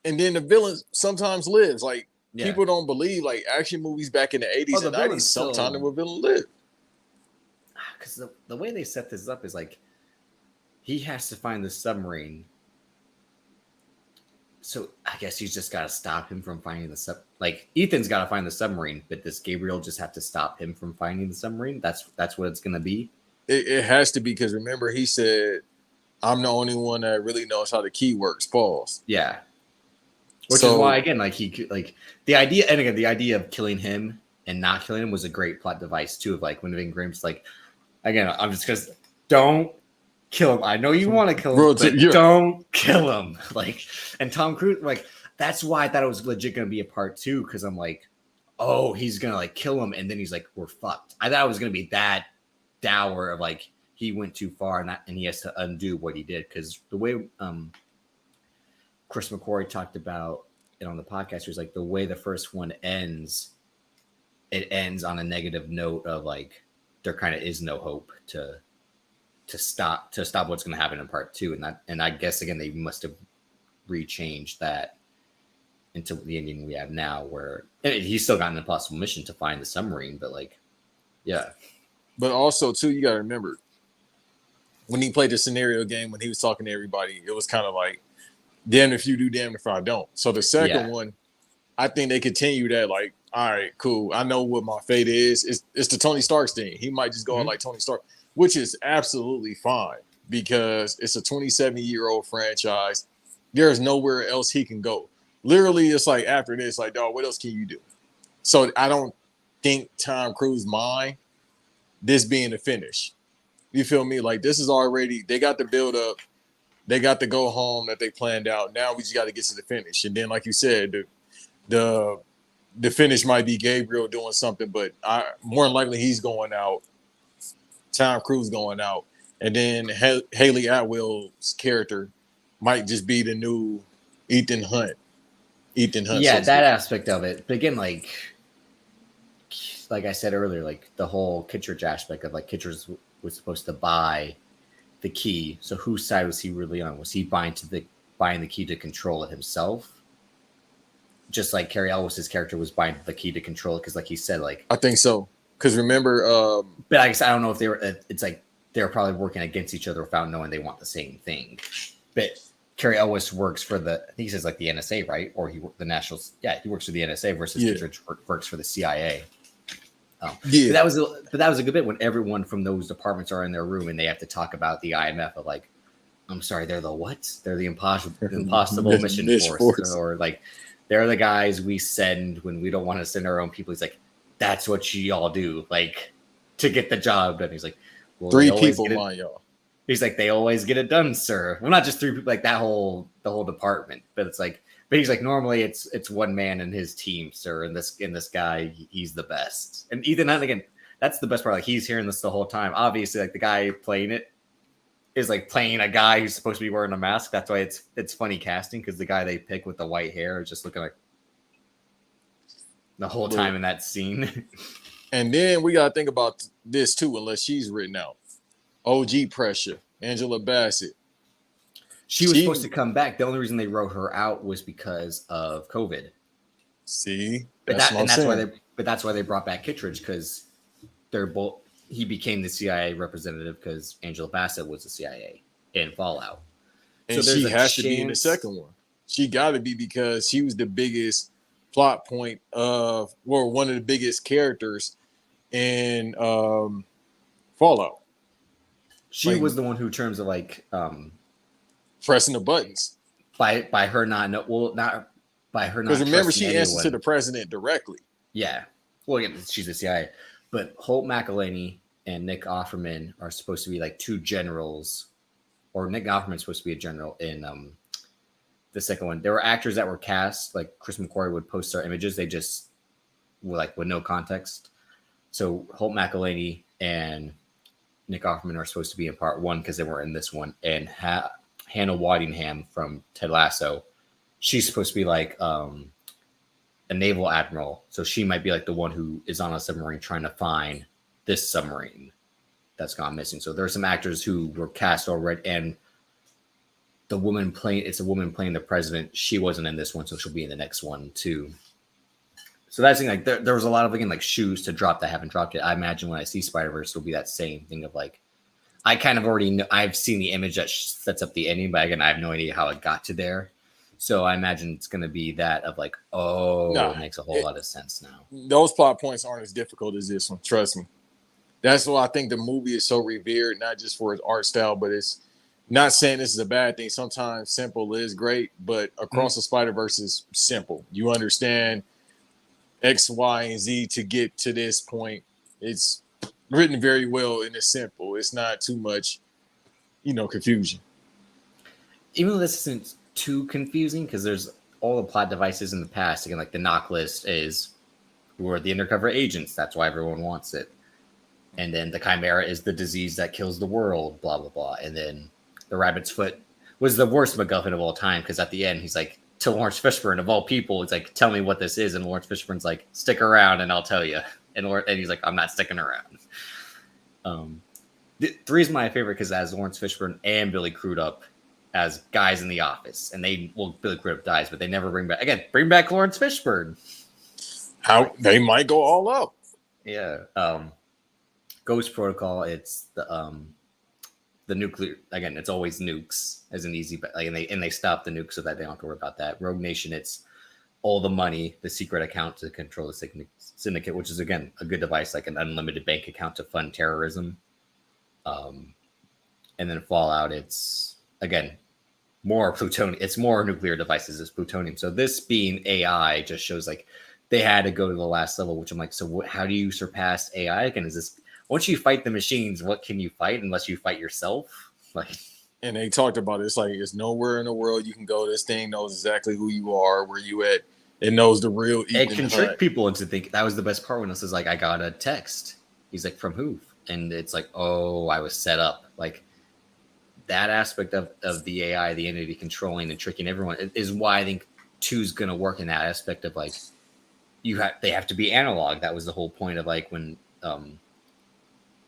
and then the villain sometimes lives. Like people don't believe like action movies back in the '80s and '90s. Sometimes the villain lived. Because the way they set this up is like he has to find the submarine. So I guess he's just got to stop him from finding the like Ethan's got to find the submarine, but does Gabriel just have to stop him from finding the submarine? That's what it's gonna be. It has to be, because remember he said, "I'm the only one that really knows how the key works." Pause. Yeah. Which is why again, like the idea of killing him and not killing him was a great plot device too. Of like when Ving Grimm's like, again, I'm just because don't kill him. I know you want to kill him, but don't kill him. Like, and Tom Cruise, like, that's why I thought it was legit going to be a part 2, because I'm like, oh, he's going to like kill him, and then he's like, we're fucked. I thought it was going to be that dour of like he went too far and he has to undo what he did, because the way Chris McQuarrie talked about it on the podcast, he was like, the way the first one ends, it ends on a negative note of like there kind of is no hope to stop what's going to happen in part 2, and I guess again they must have rechanged that into the ending we have now, where he's still got an impossible mission to find the submarine, but like, yeah. But also too, you got to remember when he played the scenario game, when he was talking to everybody, it was kind of like, damn if you do, damn if I don't. So the second one, I think they continue that, like, all right, cool, I know what my fate is. It's the Tony Stark's thing. He might just go out like Tony Stark, which is absolutely fine, because it's a 27-year-old franchise. There's nowhere else he can go. Literally, it's like after this, like, dog, what else can you do? So I don't think Tom Cruise mind this being the finish. You feel me? Like, this is already, they got the build up, they got the go home that they planned out. Now we just got to get to the finish. And then, like you said, the finish might be Gabriel doing something, but more than likely he's going out. Tom Cruise going out, and then Haley Atwell's character might just be the new Ethan Hunt. Yeah, that aspect of it. But again, like I said earlier, like the whole Kittredge aspect of like Kittredge was supposed to buy the key. So whose side was he really on? Was he buying the key to control it himself? Just like Cary Elwes' character was buying the key to control it, because like he said, like, I think so. Because remember, but I guess I don't know if they were. It's like they're probably working against each other without knowing they want the same thing. But Cary Elwes works for I think he says like the NSA, right? Or the National. Yeah, he works for the NSA versus Kittredge works for the CIA. Yeah, but that was a good bit when everyone from those departments are in their room and they have to talk about the IMF of like, I'm sorry, they're the what? They're the impossible mission Mission force, Force. or like they're the guys we send when we don't want to send our own people. He's like, that's what you all do, like to get the job done. He's like, well, they 3 always people, get it. mind y'all. He's like, they always get it done, sir. Well, not just 3 people, like the whole department, but it's like, but he's like, normally it's one man and his team, sir, and this guy, he's the best. And Ethan Hunt, again, that's the best part. Like he's hearing this the whole time. Obviously, like the guy playing it is like playing a guy who's supposed to be wearing a mask. That's why it's funny casting, because the guy they pick with the white hair is just looking like the whole time in that scene. And then we gotta think about this too, unless she's written out. OG pressure, Angela Bassett. She was supposed to come back. The only reason they wrote her out was because of COVID. See, that's why they brought back Kittredge, because they're both. He became the CIA representative because Angela Bassett was the CIA in Fallout. And so she has to be in the second one. She got to be, because she was the biggest plot point of, or one of the biggest characters in Fallout. She was the one who, in terms of like pressing the buttons. By her not by her not. Because remember, she answers to the president directly. Yeah. Well, again, she's the CIA. But Holt McElhaney and Nick Offerman are supposed to be like 2 generals, or Nick Offerman's supposed to be a general in the second one. There were actors that were cast, like Chris McQuarrie would post their images. They just were like with no context. So Holt McElhaney and Nick Offerman are supposed to be in part 1 because they were in this one. And Hannah Waddingham from Ted Lasso, she's supposed to be like a naval admiral, so she might be like the one who is on a submarine trying to find this submarine that's gone missing. So there are some actors who were cast already, and the woman playing the president. She wasn't in this one, so she'll be in the next one too. So that's the thing. Like there was a lot of like shoes to drop that haven't dropped yet. I imagine when I see Spider-Verse, it'll be that same thing of like, I kind of already know. I've seen the image that sets up the ending, but again, I have no idea how it got to there. So I imagine it's going to be that of like, it makes a whole lot of sense now. Those plot points aren't as difficult as this one. Trust me. That's why I think the movie is so revered, not just for its art style, but it's not saying this is a bad thing. Sometimes simple is great, but Across the Spider-Verse is simple. You understand X, Y, and Z to get to this point. It's written very well and it's simple. It's not too much, confusion. Even though this isn't too confusing, because there's all the plot devices in the past. Again, like the knock list is who are the undercover agents. That's why everyone wants it. And then the Chimera is the disease that kills the world, blah, blah, blah. And then the Rabbit's Foot was the worst MacGuffin of all time, because at the end, he's like, to Lawrence Fishburne, of all people, it's like, tell me what this is. And Lawrence Fishburne's like, stick around and I'll tell you. And he's like, I'm not sticking around. Three is my favorite because it has Lawrence Fishburne and Billy Crudup as guys in the office. And Billy Crudup dies, but they never bring back Lawrence Fishburne. How they might go all out. Yeah. Ghost Protocol, it's the nuclear, again, it's always nukes as an easy, and they stop the nukes so that they don't have to worry about that. Rogue Nation, it's all the money, the secret account to control the syndicate, which is, again, a good device, like an unlimited bank account to fund terrorism. And then Fallout, it's, again, more plutonium. It's more nuclear devices. It's plutonium. So this being AI just shows like they had to go to the last level, which I'm like, so how do you surpass AI? Again, is this, once you fight the machines, what can you fight unless you fight yourself? Like, and they talked about it. It's like, it's nowhere in the world you can go. This thing knows exactly who you are, where you at. It knows the real. It can trick people into thinking. That was the best part when it says like, I got a text. He's like, from who? And it's like, oh, I was set up. Like that aspect of the AI, the entity controlling and tricking everyone is why I think 2 is going to work in that aspect of like, they have to be analog. That was the whole point of like when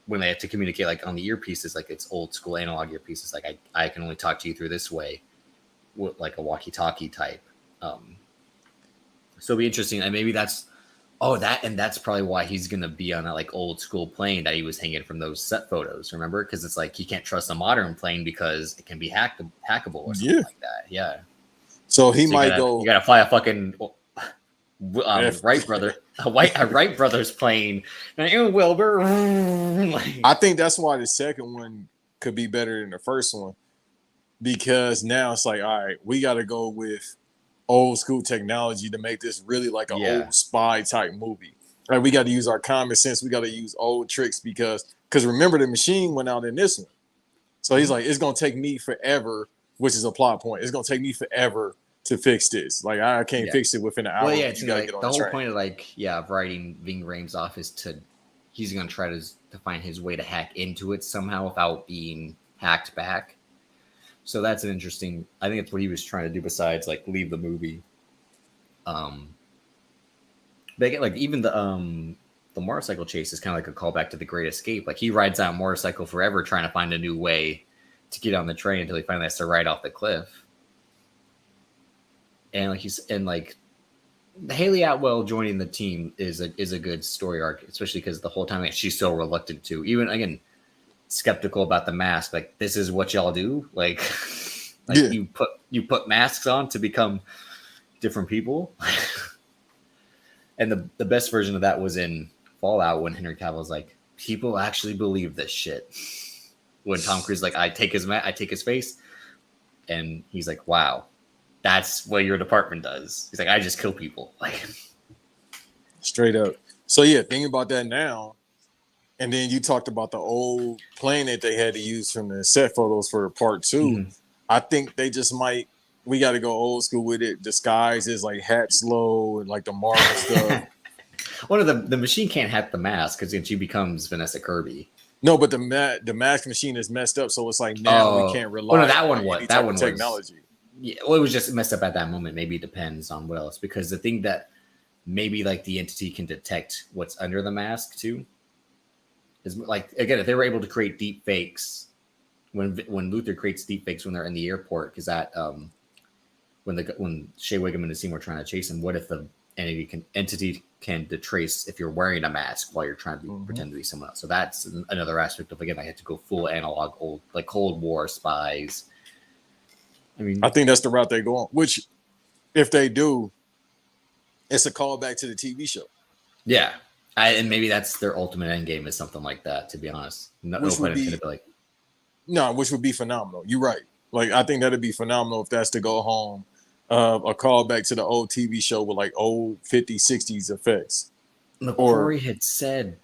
they have to communicate like on the earpieces, like it's old school analog earpieces. Like I can only talk to you through this way, with like a walkie-talkie type. So it'll be interesting. And maybe that's probably why he's going to be on that like old school plane that he was hanging from those set photos. Remember? Cause it's like, he can't trust a modern plane because it can be hackable or something like that. Yeah. So you gotta fly a fucking, Wright brothers plane. Wilbur. I think that's why the second one could be better than the first one, because now it's like, all right, we got to go with old school technology to make this really like an Yeah. old spy type movie. Like we got to use our common sense. We got to use old tricks because remember the machine went out in this one. So he's Mhm. like, it's gonna take me forever, which is a plot point. It's gonna take me forever to fix this. Like I can't Yeah. fix it within an Well, hour yeah, when it's you gonna got be to get like on the the whole train. point of like, yeah, of writing Ving Rhames off is he's gonna try to find his way to hack into it somehow without being hacked back. So that's an interesting. I think that's what he was trying to do. Besides, like, leave the movie. Um, but again, like even the motorcycle chase is kind of like a callback to The Great Escape. Like he rides on a motorcycle forever, trying to find a new way to get on the train until he finally has to ride off the cliff. And like Haley Atwell joining the team is a good story arc, especially because the whole time like, she's so reluctant to, even again, skeptical about the mask. Like, this is what y'all do, like like Yeah, you put masks on to become different people. And the best version of that was in Fallout when Henry Cavill's like, people actually believe this shit. When Tom Cruise like, I take his face, and he's like, wow, that's what your department does. He's like, I just kill people. Like, straight up. So yeah, thinking about that now, and then you talked about the old plane that they had to use from the set photos for part two. mhm. I think they just might. We got to go old school with it. Disguise is like hats low and like the Marvel stuff. One of the machine can't hack the mask because then she becomes Vanessa Kirby. No, but the mask machine is messed up, so it's like now we Oh, can't well, no, rely that one on was any that type of one was technology. yeah. Well, it was just messed up at that moment. Maybe it depends on what else. Because the thing that maybe like the entity can detect what's under the mask too is like, again, if they were able to create deep fakes when Luther creates deep fakes when they're in the airport, because that when Shea Wiggum and the team were trying to chase him, what if the entity can trace if you're wearing a mask while you're trying to Mm-hmm. pretend to be someone else? So that's another aspect of, again, I had to go full analog, old like Cold War spies. I I mean, think that's the route they go on. Which, if they do, it's a callback to the TV show, yeah, and maybe that's their ultimate end game is something like that. To be honest, no which pun would intended, be but like, no, which would be phenomenal. You're right. Like I think that'd be phenomenal if that's to go home. A callback to the old TV show with like old 50s, 60s effects. Or McQuarrie had said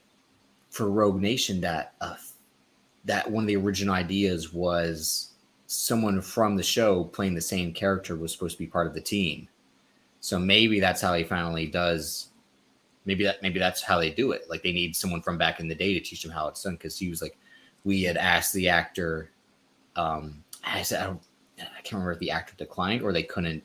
for Rogue Nation that that one of the original ideas was someone from the show playing the same character was supposed to be part of the team. So maybe that's how he finally does. Maybe that's how they do it. Like they need someone from back in the day to teach them how it's done. Because he was like, we had asked the actor. I said I can't remember if the actor declined or they couldn't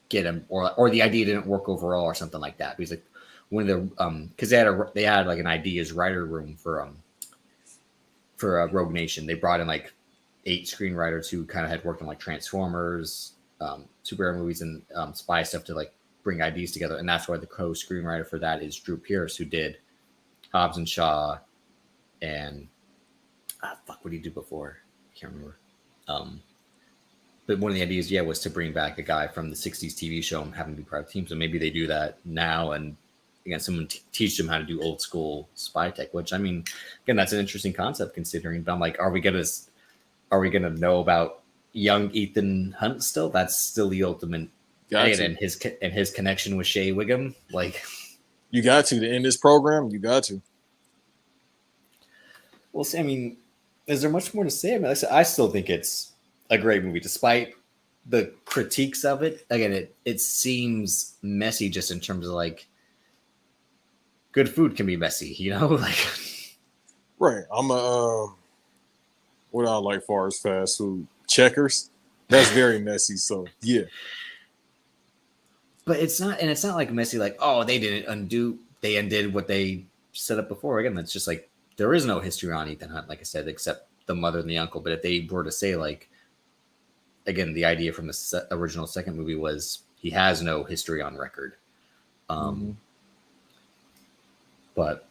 get him, or the idea didn't work overall or something like that. But he's like one of the because they had like an ideas writer room for Rogue Nation. They brought in like 8 screenwriters who kind of had worked on like Transformers, superhero movies, and spy stuff to like bring ideas together. And that's why the co-screenwriter for that is Drew Pearce, who did Hobbs and Shaw, and fuck, what did he do before? I can't remember. But one of the ideas, yeah, was to bring back a guy from the '60s TV show and have him be part of the team. So maybe they do that now, and again, someone teach them how to do old school spy tech. Which I mean, again, that's an interesting concept considering. But I'm like, are we gonna know about young Ethan Hunt still? That's still the ultimate. And his connection with Shea Wiggum, like you got to end this program. You got to. well, I mean, is there much more to say? I mean, I still think it's a great movie, despite the critiques of it. Again, it seems messy just in terms of like good food can be messy, you know? Like Right. I'm a what I like far as fast food checkers. That's very messy. So yeah, but it's not like messy like, oh, they undid what they set up before. Again, that's just like there is no history on Ethan Hunt, like I said, except the mother and the uncle. But if they were to say like again, the idea from the original second movie was he has no history on record. mm-hmm. But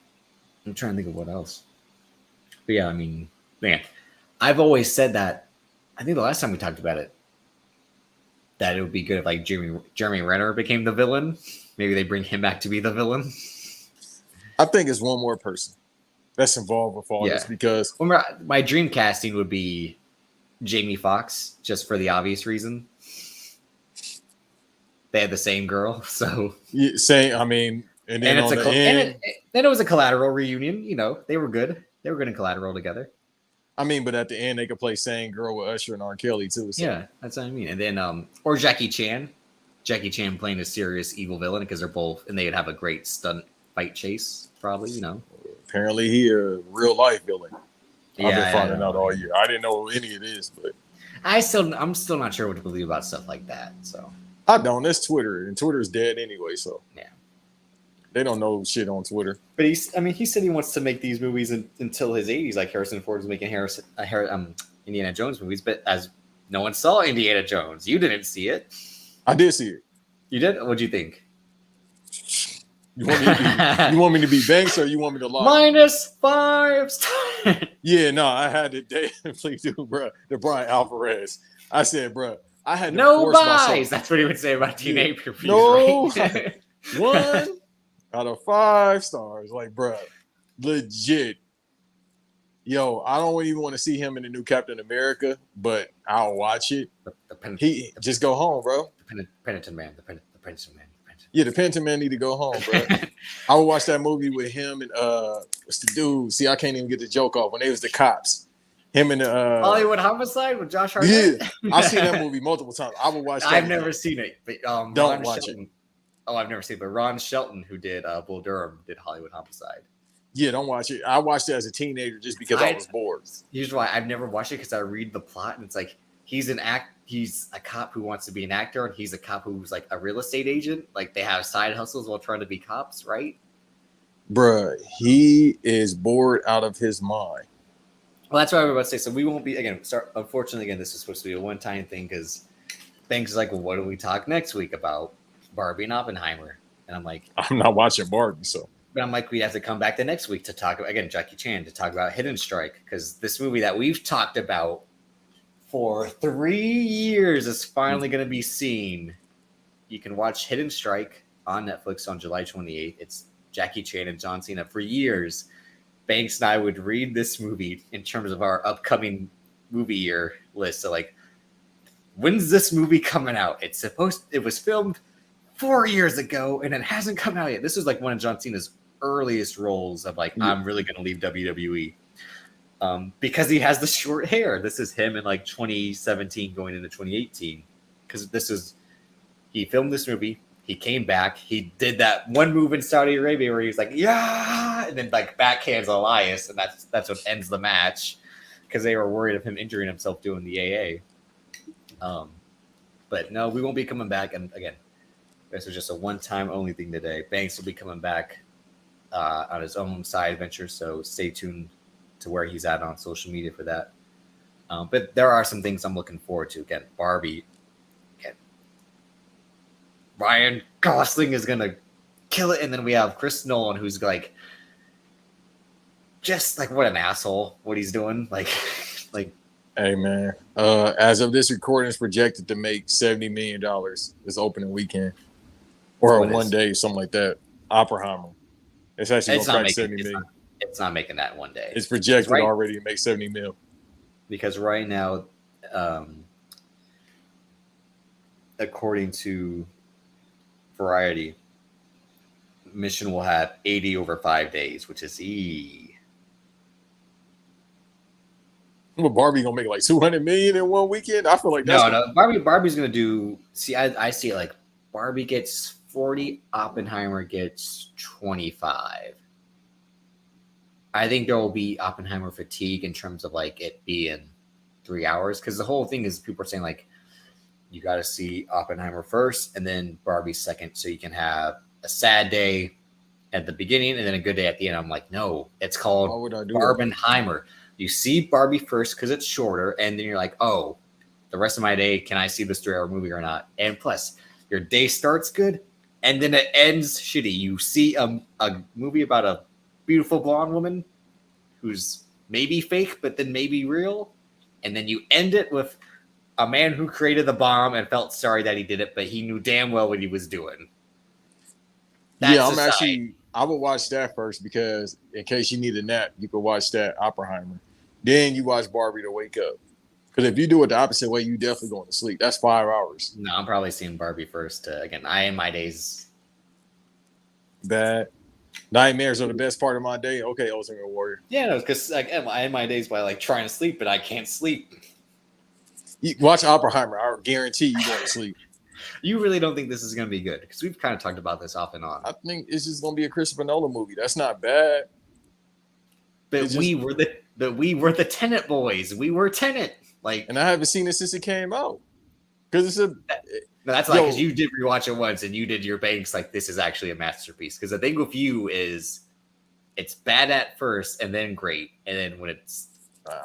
I'm trying to think of what else. But yeah, I mean, man, I've always said that. I think the last time we talked about it, that it would be good if like Jeremy Renner became the villain. Maybe they bring him back to be the villain. I think it's one more person that's involved with all this because well, my dream casting would be Jamie Foxx, just for the obvious reason. They had the same girl, so Yeah, same. I mean, and then on the end, then it was a Collateral reunion. You know, they were good. They were good in Collateral together. I mean, but at the end they could play "Same Girl" with Usher and R. Kelly too. So Yeah, that's what I mean. And then or Jackie Chan. Jackie Chan playing a serious evil villain because they're both, and they'd have a great stunt fight chase, probably, you know. apparently he a real life villain. Yeah, I've been finding out all year. I didn't know any of this, but I'm still not sure what to believe about stuff like that. So I don't. That's Twitter, and Twitter's dead anyway. So yeah, they don't know shit on Twitter. but he said he wants to make these movies until his 80s, like Harrison Ford was making Indiana Jones movies. But as no one saw Indiana Jones, you didn't see it. I did see it. You did? What'd you think? You want me to be Banks or you want me to lie? -5 stars. Yeah, no, I had to definitely do, bro. The Brian Alvarez. I said, bro, I had to No force buys. myself. That's what he would say about teenage reviews, No. right? 1 out of 5 stars. Like, bro, legit. Yo, I don't even want to see him in the new Captain America, but I'll watch it. He just go home, bro. The Penitent Man. The Penitent Man. Yeah, the Penitent Man need to go home, bro. I would watch that movie with him and what's the dude? See, I can't even get the joke off when they was the cops. Him and Hollywood Homicide with Josh Hartnett. Yeah, I've seen that movie multiple times. I would watch that. I've never seen it, but don't Ron watch Shelton. it. Oh, I've never seen it, but Ron Shelton, who did Bull Durham, did Hollywood Homicide. Yeah, don't watch it. I watched it as a teenager just because I was bored. Here's why I've never watched it, because I read the plot and it's like he's a cop who wants to be an actor, and he's a cop who's like a real estate agent. Like they have side hustles while trying to be cops, right? Bruh, he is bored out of his mind. Well, that's what I was about to say. So we won't be unfortunately, again, this is supposed to be a one-time thing because Banks is like, well, what do we talk next week about? Barbie and Oppenheimer. And I'm like, I'm not watching Barbie, so. But I'm like, we have to come back the next week to talk about, again, Jackie Chan, to talk about Hidden Strike, because this movie that we've talked about for 3 years is finally going to be seen. You can watch Hidden Strike on Netflix on July 28th. It's Jackie Chan and John Cena. For years, Banks and I would read this movie in terms of our upcoming movie year list. So, like, when's this movie coming out? It was filmed 4 years ago, and it hasn't come out yet. This is like one of John Cena's earliest roles of like, I'm really going to leave WWE. Because he has the short hair. This is him in like 2017 going into 2018. Because he filmed this movie. He came back. He did that one move in Saudi Arabia where he was like, yeah, and then like backhands Elias, and that's what ends the match because they were worried of him injuring himself doing the AA. But no, we won't be coming back. And again, this was just a one-time only thing today. Banks will be coming back on his own side adventure, so stay tuned to where he's at on social media for that. But there are some things I'm looking forward to. Again, Barbie. Again, Ryan Gosling is going to kill it. And then we have Chris Nolan, who's like, just like, what an asshole, what he's doing. Like, hey, man. As of this recording, it's projected to make $70 million this opening weekend. Or one day, something like that. Oppenheimer. It's actually going to crack 70 million. It's not making that one day. It's projected already to make 70 mil. Because right now, according to Variety, Mission will have 80 over 5 days, which is Well, Barbie gonna make like 200 million in one weekend. I feel like that's no. Barbie's gonna do. See, I see it like Barbie gets 40, Oppenheimer gets 25. I think there will be Oppenheimer fatigue in terms of like it being 3 hours, because the whole thing is people are saying like you got to see Oppenheimer first and then Barbie second, so you can have a sad day at the beginning and then a good day at the end. I'm like, no, it's called Barbenheimer. You see Barbie first because it's shorter, and then you're like, oh, the rest of my day, can I see this 3 hour movie or not? And plus, your day starts good and then it ends shitty. You see a movie about a beautiful blonde woman who's maybe fake but then maybe real, and then you end it with a man who created the bomb and felt sorry that he did it, but he knew damn well what he was doing. I would watch that first, because in case you need a nap, you could watch that Oppenheimer. Then you watch Barbie to wake up. Because if you do it the opposite way, you definitely going to sleep. That's 5 hours. No, I'm probably seeing Barbie first. Again, I am my days. Bad. Nightmares are the best part of my day. Okay, Ultimate Warrior. Yeah, no, because like I end my days by like trying to sleep, but I can't sleep. You watch Oppenheimer. I guarantee you going to sleep. You really don't think this is going to be good? Because we've kind of talked about this off and on. I think it's just going to be a Christopher Nolan movie. That's not bad. But we were the Tenet boys. We were Tenet. Like, and I haven't seen it since it came out. Because it's a. That's like because you did rewatch it once and you did your banks like this is actually a masterpiece. Because the thing with you is it's bad at first and then great, and then when it's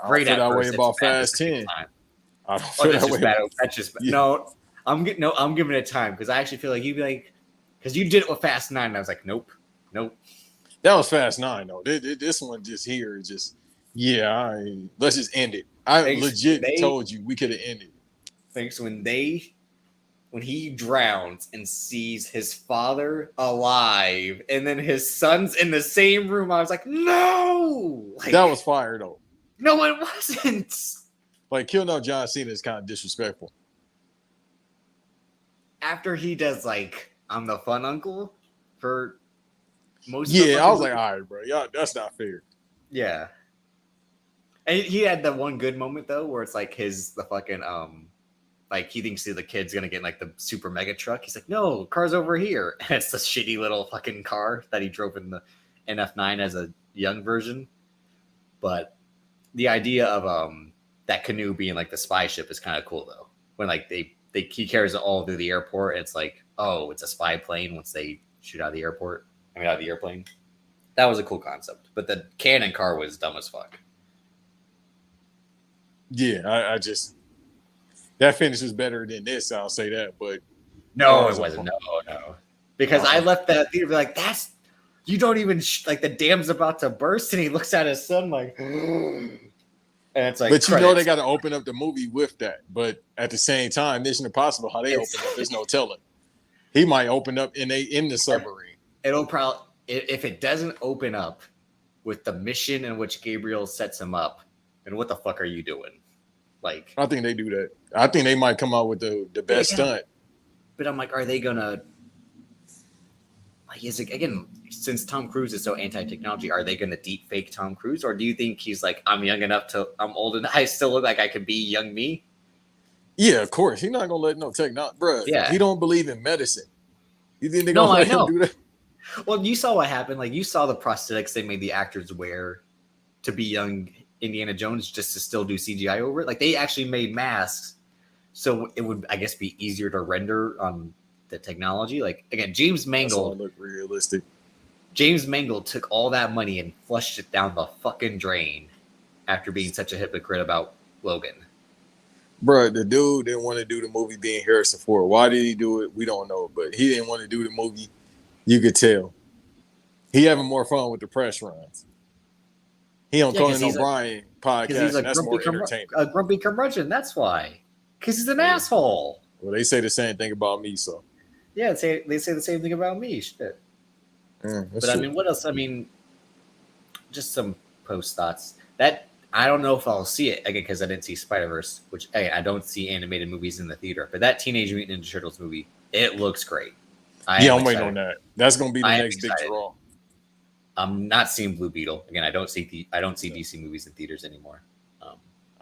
great at first, it's about Fast 10. I don't feel that way. Bad. That's just no. I'm giving it time because I actually feel like you'd be like because you did it with Fast 9 and I was like nope. That was Fast 9 though. This one just here just let's just end it. I told you we could have ended. Thanks when he drowns and sees his father alive and then his son's in the same room, I was like, no! Like, that was fire though. No, it wasn't. Like, Kill No John Cena is kind of disrespectful. After he does, like, I'm the fun uncle for most of the I was like, all right, bro. Y'all, that's not fair. Yeah. And he had the one good moment, though, where it's like the fucking, like, he thinks the kid's gonna get, like, the super mega truck. He's like, no, car's over here. And it's the shitty little fucking car that he drove in the NF9 as a young version. But the idea of, that canoe being, like, the spy ship is kind of cool, though. When, like, he carries it all through the airport. It's like, oh, it's a spy plane once they shoot out of the airport. Out of the airplane. That was a cool concept. But the cannon car was dumb as fuck. Yeah, I just... That finish was better than this, I'll say that. But no, it wasn't. No. Because I left that theater like, that's... You don't even... like, the dam's about to burst, and he looks at his son like... and it's like... But you know they got to open up the movie with that. But at the same time, Mission Impossible, how they open up, there's no telling. He might open up in the submarine. It'll probably... If it doesn't open up with the mission in which Gabriel sets him up, then what the fuck are you doing? Like... I think they do that. I think they might come out with the best stunt. But I'm like, are they going to... Like, is it... Again, since Tom Cruise is so anti-technology, are they going to deep fake Tom Cruise? Or do you think he's like, I'm young enough to... I'm old enough. I still look like I could be young me? Yeah, of course. He's not going to let no technology... Bro, he don't believe in medicine. You think they're going to let him do that? Well, you saw what happened. Like, you saw the prosthetics they made the actors wear to be young Indiana Jones just to still do CGI over it. Like, they actually made masks so it would, I guess, be easier to render on the technology. Like, again, James Mangold look realistic. James Mangold took all that money and flushed it down the fucking drain after being such a hypocrite about Logan. Bro, the dude didn't want to do the movie being Harrison Ford. Why did he do it? We don't know. But he didn't want to do the movie. You could tell. He having more fun with the press runs. He on Conan O'Brien podcast. That's more entertaining. A grumpy curmudgeon. That's why. Because he's an asshole. Well, they say the same thing about me, so. Yeah, they say the same thing about me. Shit. But true. I mean, what else? I mean, just some post thoughts. That I don't know if I'll see it again because I didn't see Spider-Verse, which I don't see animated movies in the theater. But that Teenage Mutant Ninja Turtles movie, it looks great. I'm waiting on that. That's gonna be the next big draw. I'm not seeing Blue Beetle again. I don't see DC movies in theaters anymore.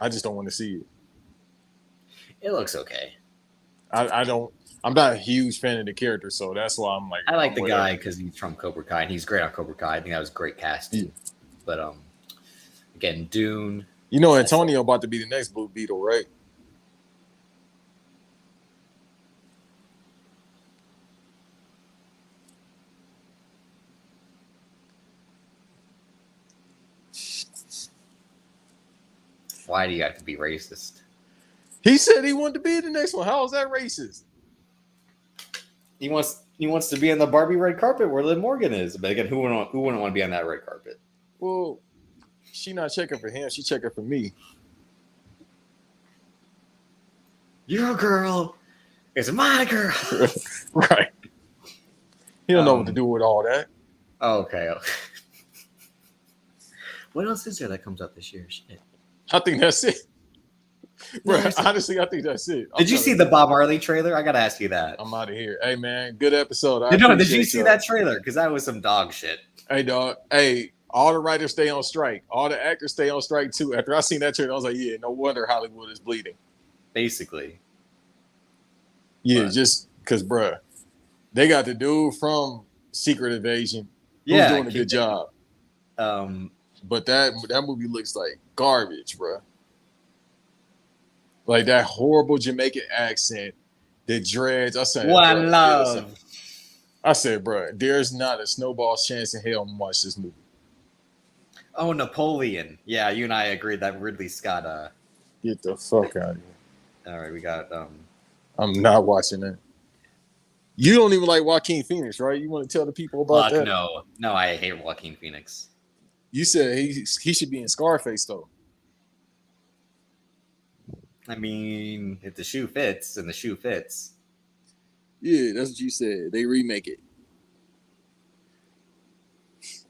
I just don't want to see it. It looks okay. I don't. I'm not a huge fan of the character, so that's why I'm like. I like the guy because he's from Cobra Kai and he's great on Cobra Kai. I think that was great casting. Yeah. But again, Dune. You know, Antonio about to be the next Blue Beetle, right? Why do you have to be racist? He said he wanted to be the next one. How is that racist? He wants to be on the Barbie red carpet where Liv Morgan is. But again, who wouldn't want to be on that red carpet? Well, she not checking for him. She checking for me. Your girl is my girl. Right. He don't know what to do with all that. Okay. What else is there that comes out this year? Shit. I think that's it. Bro, No, honestly, I think that's it. did you see the Bob Marley trailer? I gotta ask you that. I'm out of here. Hey, man, good episode. I No, did you appreciate see y'all. that trailer? Because that was some dog shit. Hey, dog. Hey, all the writers stay on strike. All the actors stay on strike, too. After I seen that trailer, I was like, yeah, no wonder Hollywood is bleeding. Basically. Yeah, just because, bruh, they got the dude from Secret Invasion who's doing a good job. But that movie looks like garbage, bruh. Like that horrible Jamaican accent, the dreads. I said, One bruh, love. I said, bruh, there's not a snowball's chance in hell I'm gonna watch this movie. Oh, Napoleon. Yeah, you and I agreed that Ridley Scott. Get the fuck out of here. All right, we got. I'm not watching that. You don't even like Joaquin Phoenix, right? You want to tell the people about that? No, I hate Joaquin Phoenix. You said he should be in Scarface, though. I mean, if the shoe fits, and the shoe fits. Yeah, that's what you said. They remake it.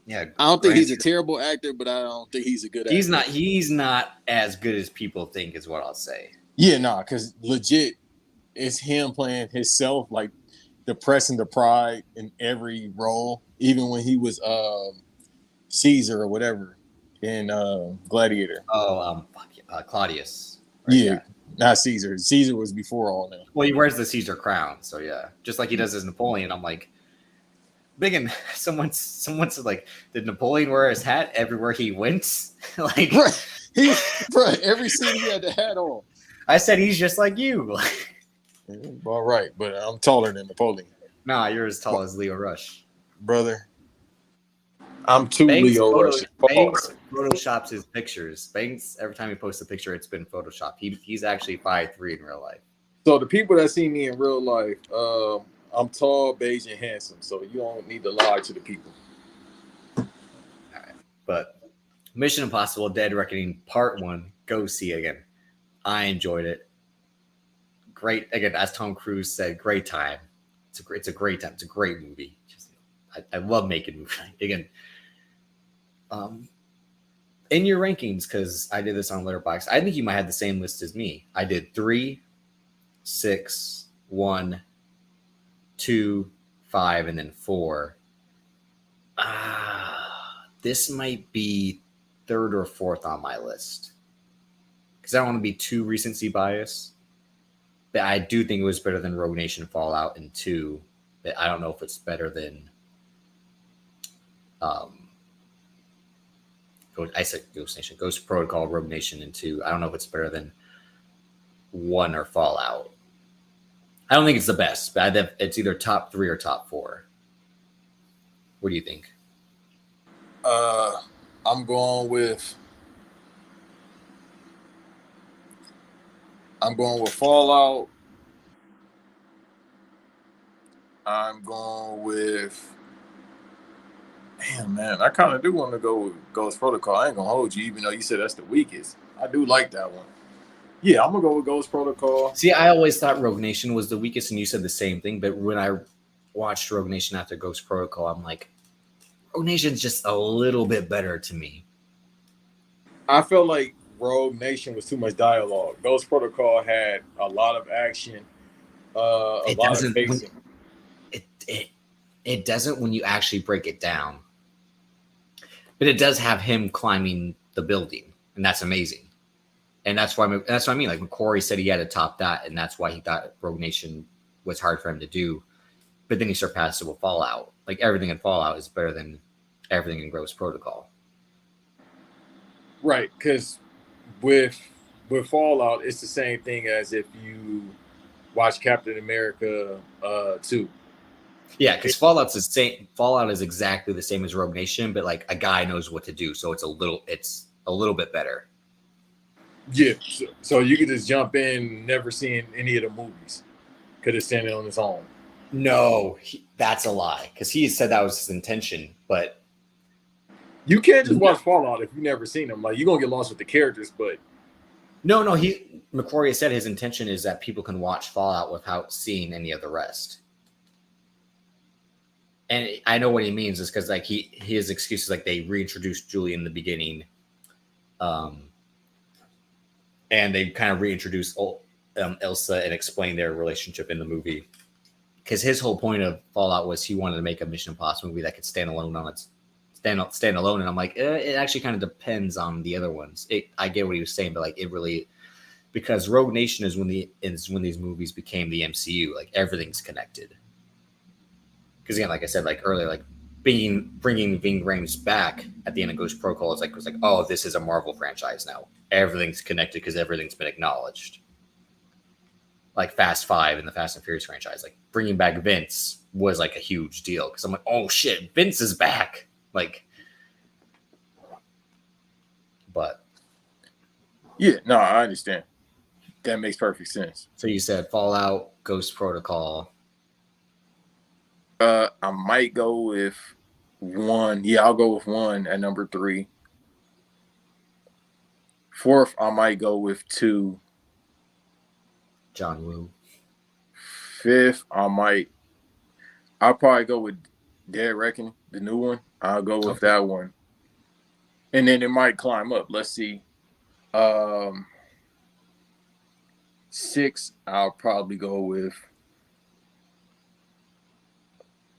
Yeah, I don't think he's a terrible actor, but I don't think he's a good actor. He's not as good as people think, is what I'll say. Yeah, because legit, it's him playing himself, like depressing the pride in every role, even when he was Caesar or whatever in Gladiator. Oh, Claudius. Right? Yeah, not Caesar. Caesar was before all that. Well, he wears the Caesar crown, so yeah, just like he does as Napoleon. I'm like, Biggin, someone said, like, did Napoleon wear his hat everywhere he went? Like, bro, every scene he had the hat on. I said he's just like you. All right, but I'm taller than Napoleon. Nah, you're as tall as Leo Rush, brother. I'm too Leo Rush. Banks photoshops his pictures. Banks, every time he posts a picture, it's been photoshopped. He's actually 5'3" in real life. So the people that see me in real life, I'm tall, beige, and handsome. So you don't need to lie to the people. All right, but Mission Impossible: Dead Reckoning Part 1. Go see again. I enjoyed it. Great again, as Tom Cruise said, great time. It's a great time. It's a great movie. I love making movies again. In your rankings, because I did this on Letterboxd, I think you might have the same list as me. I did 3, 6, 1, 2, 5, and then 4. This might be 3rd or 4th on my list because I don't want to be too recency biased. But I do think it was better than Rogue Nation, Fallout, and 2. But I don't know if it's better than. I said Ghost Nation, Ghost Protocol, Rogue Nation, and 2. I don't know if it's better than 1 or Fallout. I don't think it's the best, but it's either top 3 or top 4. What do you think? I'm going with Fallout. I'm going with. Damn, man, I kind of do want to go with Ghost Protocol. I ain't gonna hold you, even though you said that's the weakest. I do like that one. Yeah, I'm gonna go with Ghost Protocol. See, I always thought Rogue Nation was the weakest, and you said the same thing. But when I watched Rogue Nation after Ghost Protocol, I'm like, Rogue Nation's just a little bit better to me. I felt like Rogue Nation was too much dialogue. Ghost Protocol had a lot of action, a lot of pacing. It doesn't when you actually break it down. But it does have him climbing the building, and that's amazing. And that's what I mean. Like McQuarrie said, he had to top that, and that's why he thought Rogue Nation was hard for him to do. But then he surpassed it with Fallout. Like everything in Fallout is better than everything in Ghost Protocol. Right, because with Fallout, it's the same thing as if you watch Captain America 2. Yeah, because Fallout's the same. Fallout is exactly the same as Rogue Nation, but like a guy knows what to do, so it's a little bit better. Yeah, so you could just jump in, never seeing any of the movies, could have standing on his own. No, that's a lie, because he said that was his intention, but you can't just watch Fallout if you've never seen them. Like you're gonna get lost with the characters, but no, McQuarrie said his intention is that people can watch Fallout without seeing any of the rest. And I know what he means is because like his excuse is like they reintroduced Julie in the beginning, and and they kind of reintroduce Elsa and explain their relationship in the movie. Because his whole point of Fallout was he wanted to make a Mission Impossible movie that could stand alone on its stand alone. And I'm like, it actually kind of depends on the other ones. I get what he was saying, but like it really, because Rogue Nation is when these movies became the MCU. Like everything's connected. Because again, like I said, like earlier, like bringing Ving Rhames back at the end of Ghost Protocol, it's like oh, this is a Marvel franchise now. Everything's connected because everything's been acknowledged. Like Fast 5 in the Fast and Furious franchise, like bringing back Vince was like a huge deal because I'm like, oh shit, Vince is back. Like, but yeah, no, I understand. That makes perfect sense. So you said Fallout, Ghost Protocol. I might go with 1. Yeah, I'll go with 1 at number 3. 4th, I might go with 2. John Woo. 5th, I'll probably go with Dead Reckoning, the new one. I'll go with that one. And then it might climb up. Let's see. 6, I'll probably go with,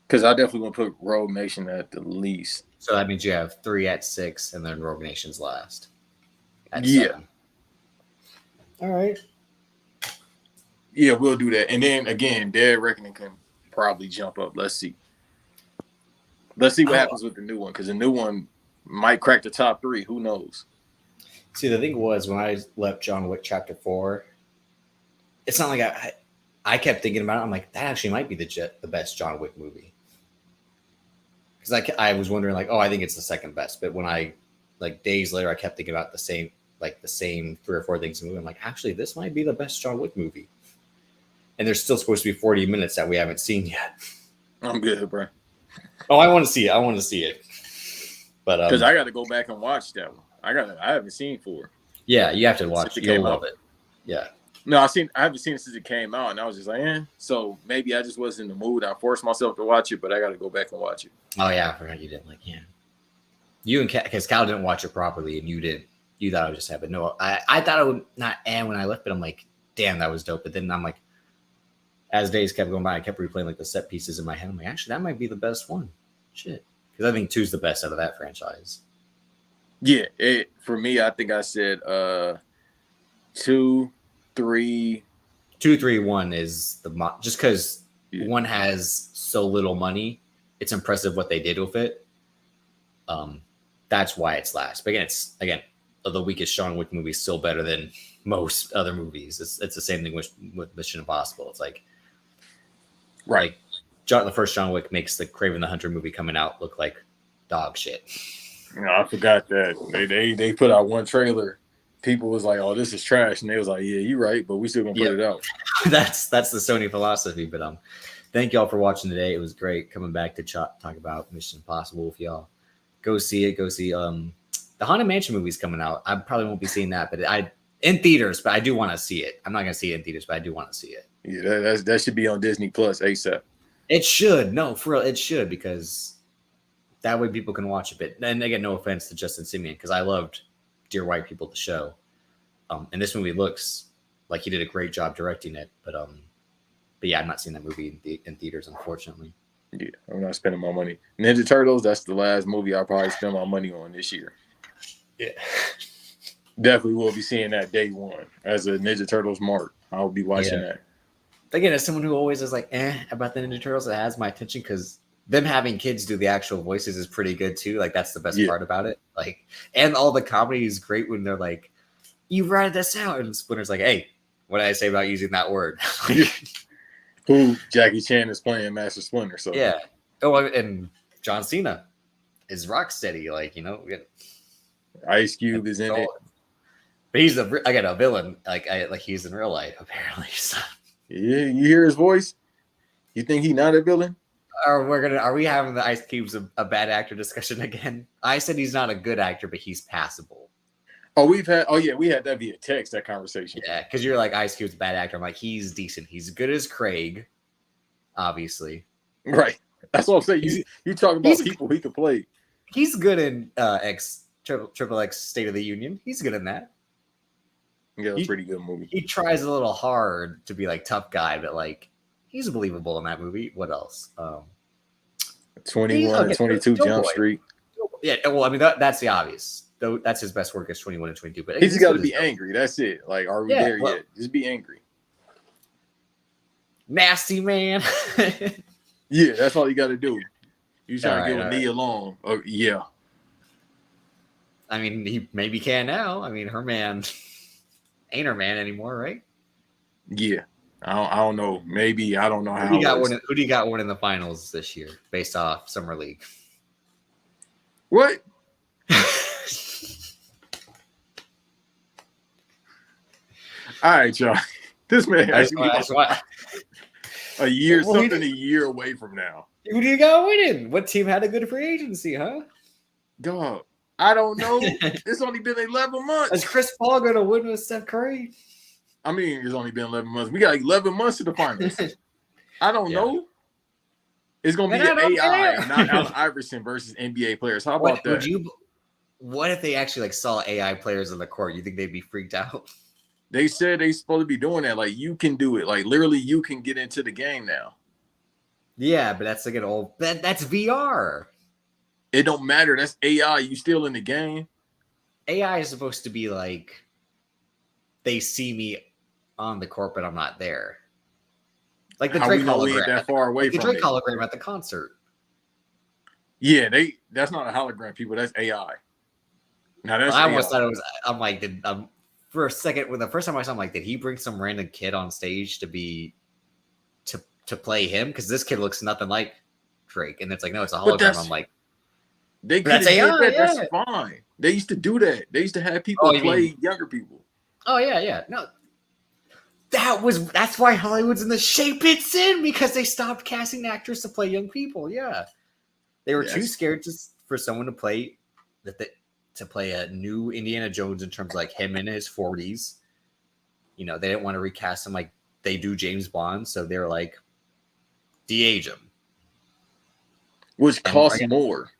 because I definitely want to put Rogue Nation at the least. So that means you have 3 at 6 and then Rogue Nation's last. At yeah. 7. All right. Yeah, we'll do that. And then again, Dead Reckoning can probably jump up. Let's see. Let's see what happens with the new one, because the new one might crack the top 3. Who knows? See, the thing was, when I left John Wick Chapter 4, it's not like I kept thinking about it. I'm like, that actually might be the best John Wick movie. Because I was wondering, like, oh, I think it's the second best. But when days later, I kept thinking about the same 3 or 4 things in the movie. I'm like, actually, this might be the best John Wick movie. And there's still supposed to be 40 minutes that we haven't seen yet. I'm good, bro. Oh, I want to see it. But because I got to go back and watch that one. I haven't seen 4. Yeah, you have to watch it. You'll love it. Yeah. No, I haven't seen it since it came out, and I was just like, So maybe I just wasn't in the mood. I forced myself to watch it, but I got to go back and watch it. Oh yeah, I forgot you didn't. Like, yeah. You and because Cal didn't watch it properly, and you didn't. You thought I would just have it. No, I thought it would not end when I left, but I'm like, damn, that was dope. But then I'm like, as days kept going by, I kept replaying like the set pieces in my head. I'm like, actually, that might be the best one. Shit, because I think 2's the best out of that franchise. Yeah, for me, I think I said 2, 3. 2, 3, 1 is just because 1 has so little money. It's impressive what they did with it. That's why it's last. But again, the weakest John Wick movie is still better than most other movies. It's the same thing with Mission Impossible. It's like, right, the first John Wick makes the Kraven the Hunter movie coming out look like dog shit. No, I forgot that they put out one trailer. People was like, "Oh, this is trash," and they was like, "Yeah, you're right, but we still gonna put it out." That's the Sony philosophy. But thank y'all for watching today. It was great coming back to talk about Mission Impossible with y'all. Go see it. Go see the Haunted Mansion movie's coming out. I probably won't be seeing that, but in theaters. But I do want to see it. I'm not gonna see it in theaters, but I do want to see it. Yeah, that should be on Disney Plus ASAP. It should. No, for real, it should, because that way people can watch a bit. And again, no offense to Justin Simeon, because I loved Dear White People, the show. And this movie looks like he did a great job directing it. But yeah, I'm not seeing that movie in theaters, unfortunately. Yeah, I'm not spending my money. Ninja Turtles, that's the last movie I'll probably spend my money on this year. Yeah. Definitely will be seeing that day one as a Ninja Turtles mark. I'll be watching that. Again, as someone who always is like, about the Ninja Turtles, it has my attention because them having kids do the actual voices is pretty good too. Like, that's the best part about it. Like, and all the comedy is great when they're like, "You write this out," and Splinter's like, "Hey, what did I say about using that word?" Who Jackie Chan is playing Master Splinter. So yeah. Oh, and John Cena is Rocksteady. Like, Ice Cube is in it. But he's a villain. Like he's in real life, apparently. So. Yeah, you hear his voice? You think he's not a villain? Are we having the Ice Cube's a bad actor discussion again? I said he's not a good actor, but he's passable. We had that via text, that conversation. Yeah, because you're like, Ice Cube's a bad actor. I'm like, he's decent. He's good as Craig, obviously. Right. That's what I'm saying. You talk about people he could play. He's good in Triple X State of the Union. He's good in that. Yeah, it was a pretty good movie. He tries a little hard to be like tough guy, but like he's believable in that movie. What else? 21 and 22 Jump Street. Yeah, well, I mean that's the obvious. Though that's his best work is 21 and 22. But He just got to be angry. That's it. Like, are we there yet? Just be angry. Nasty man. Yeah, that's all you got to do. You trying to get with Nia Long? Oh yeah. I mean, he maybe can now. I mean, her man ain't her man anymore, right? Yeah. I don't know. Maybe I don't know how. Who do you got winning the finals this year based off summer league? What? All right, y'all. This man has a year away from now. Who do you got winning? What team had a good free agency, huh? Dog, I don't know. It's only been 11 months. Is Chris Paul going to win with Steph Curry? I mean, it's only been 11 months. We got 11 months to the finals. I don't know. It's going to be an AI, not Allen Iverson versus NBA players. How about that? What if they actually like saw AI players on the court? You think they'd be freaked out? They said they supposed to be doing that. Like, you can do it. Like, literally, you can get into the game now. Yeah, but that's like an old. That's VR. It don't matter. That's AI. You still in the game. AI is supposed to be like, they see me on the court, but I'm not there. Like the Drake hologram. We ain't that far away from the Drake hologram at the concert. Yeah, that's not a hologram, people. That's AI. Now that's. I almost thought it was. I'm like, for a second, when the first time I saw him, like, did he bring some random kid on stage to play him? Because this kid looks nothing like Drake, and it's like, no, it's a hologram. I'm like, that's AI. That. Yeah. That's fine. They used to do that. They used to have people play younger people. Oh yeah. No, that's why Hollywood's in the shape it's in, because they stopped casting actors to play young people. Yeah, they were too scared for someone to play to play a new Indiana Jones in terms of like him in his 40s. You know, they didn't want to recast him like they do James Bond, so they were like, de-age him, which costs more.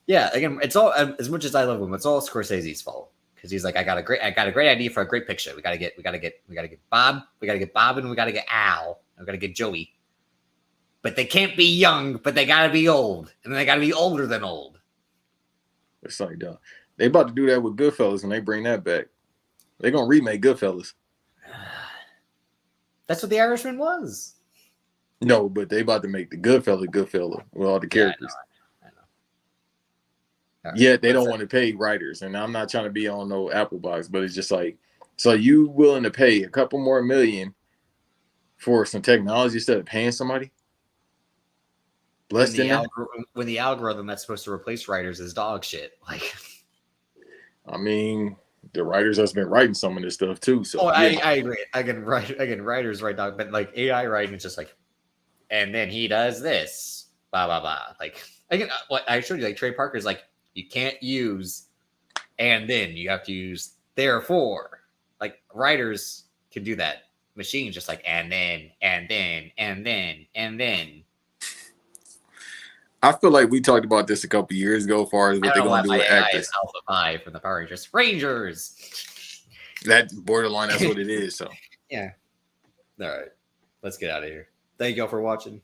Yeah, again, it's all, as much as I love him, it's all Scorsese's fault, because he's like, I got a great idea for a great picture. We gotta get Bob, we gotta get Bob, and we gotta get Al, and we gotta get Joey. But they can't be young, but they gotta be old, and then they gotta be older than old. It's like, they about to do that with Goodfellas, and they bring that back. They're gonna remake Goodfellas. That's what The Irishman was. No, but they about to make the Goodfella with all the characters. I know. Yet they don't want to pay writers, and I'm not trying to be on no Apple box, but it's just like, so you willing to pay a couple more million for some technology instead of paying somebody? When the algorithm that's supposed to replace writers is dog shit. Like, I mean, the writers has been writing some of this stuff too. So I agree. Writers write dog, but like AI writing is just like, and then he does this, blah blah blah. Like, what I showed you, like Trey Parker's like, you can't use, and then you have to use therefore. Like, writers can do that. Machines just like, and then. I feel like we talked about this a couple years ago, as far as what they're going to do with actors. Alpha 5 from the Power Rangers. That borderline, that's what it is. So yeah. All right, let's get out of here. Thank y'all for watching.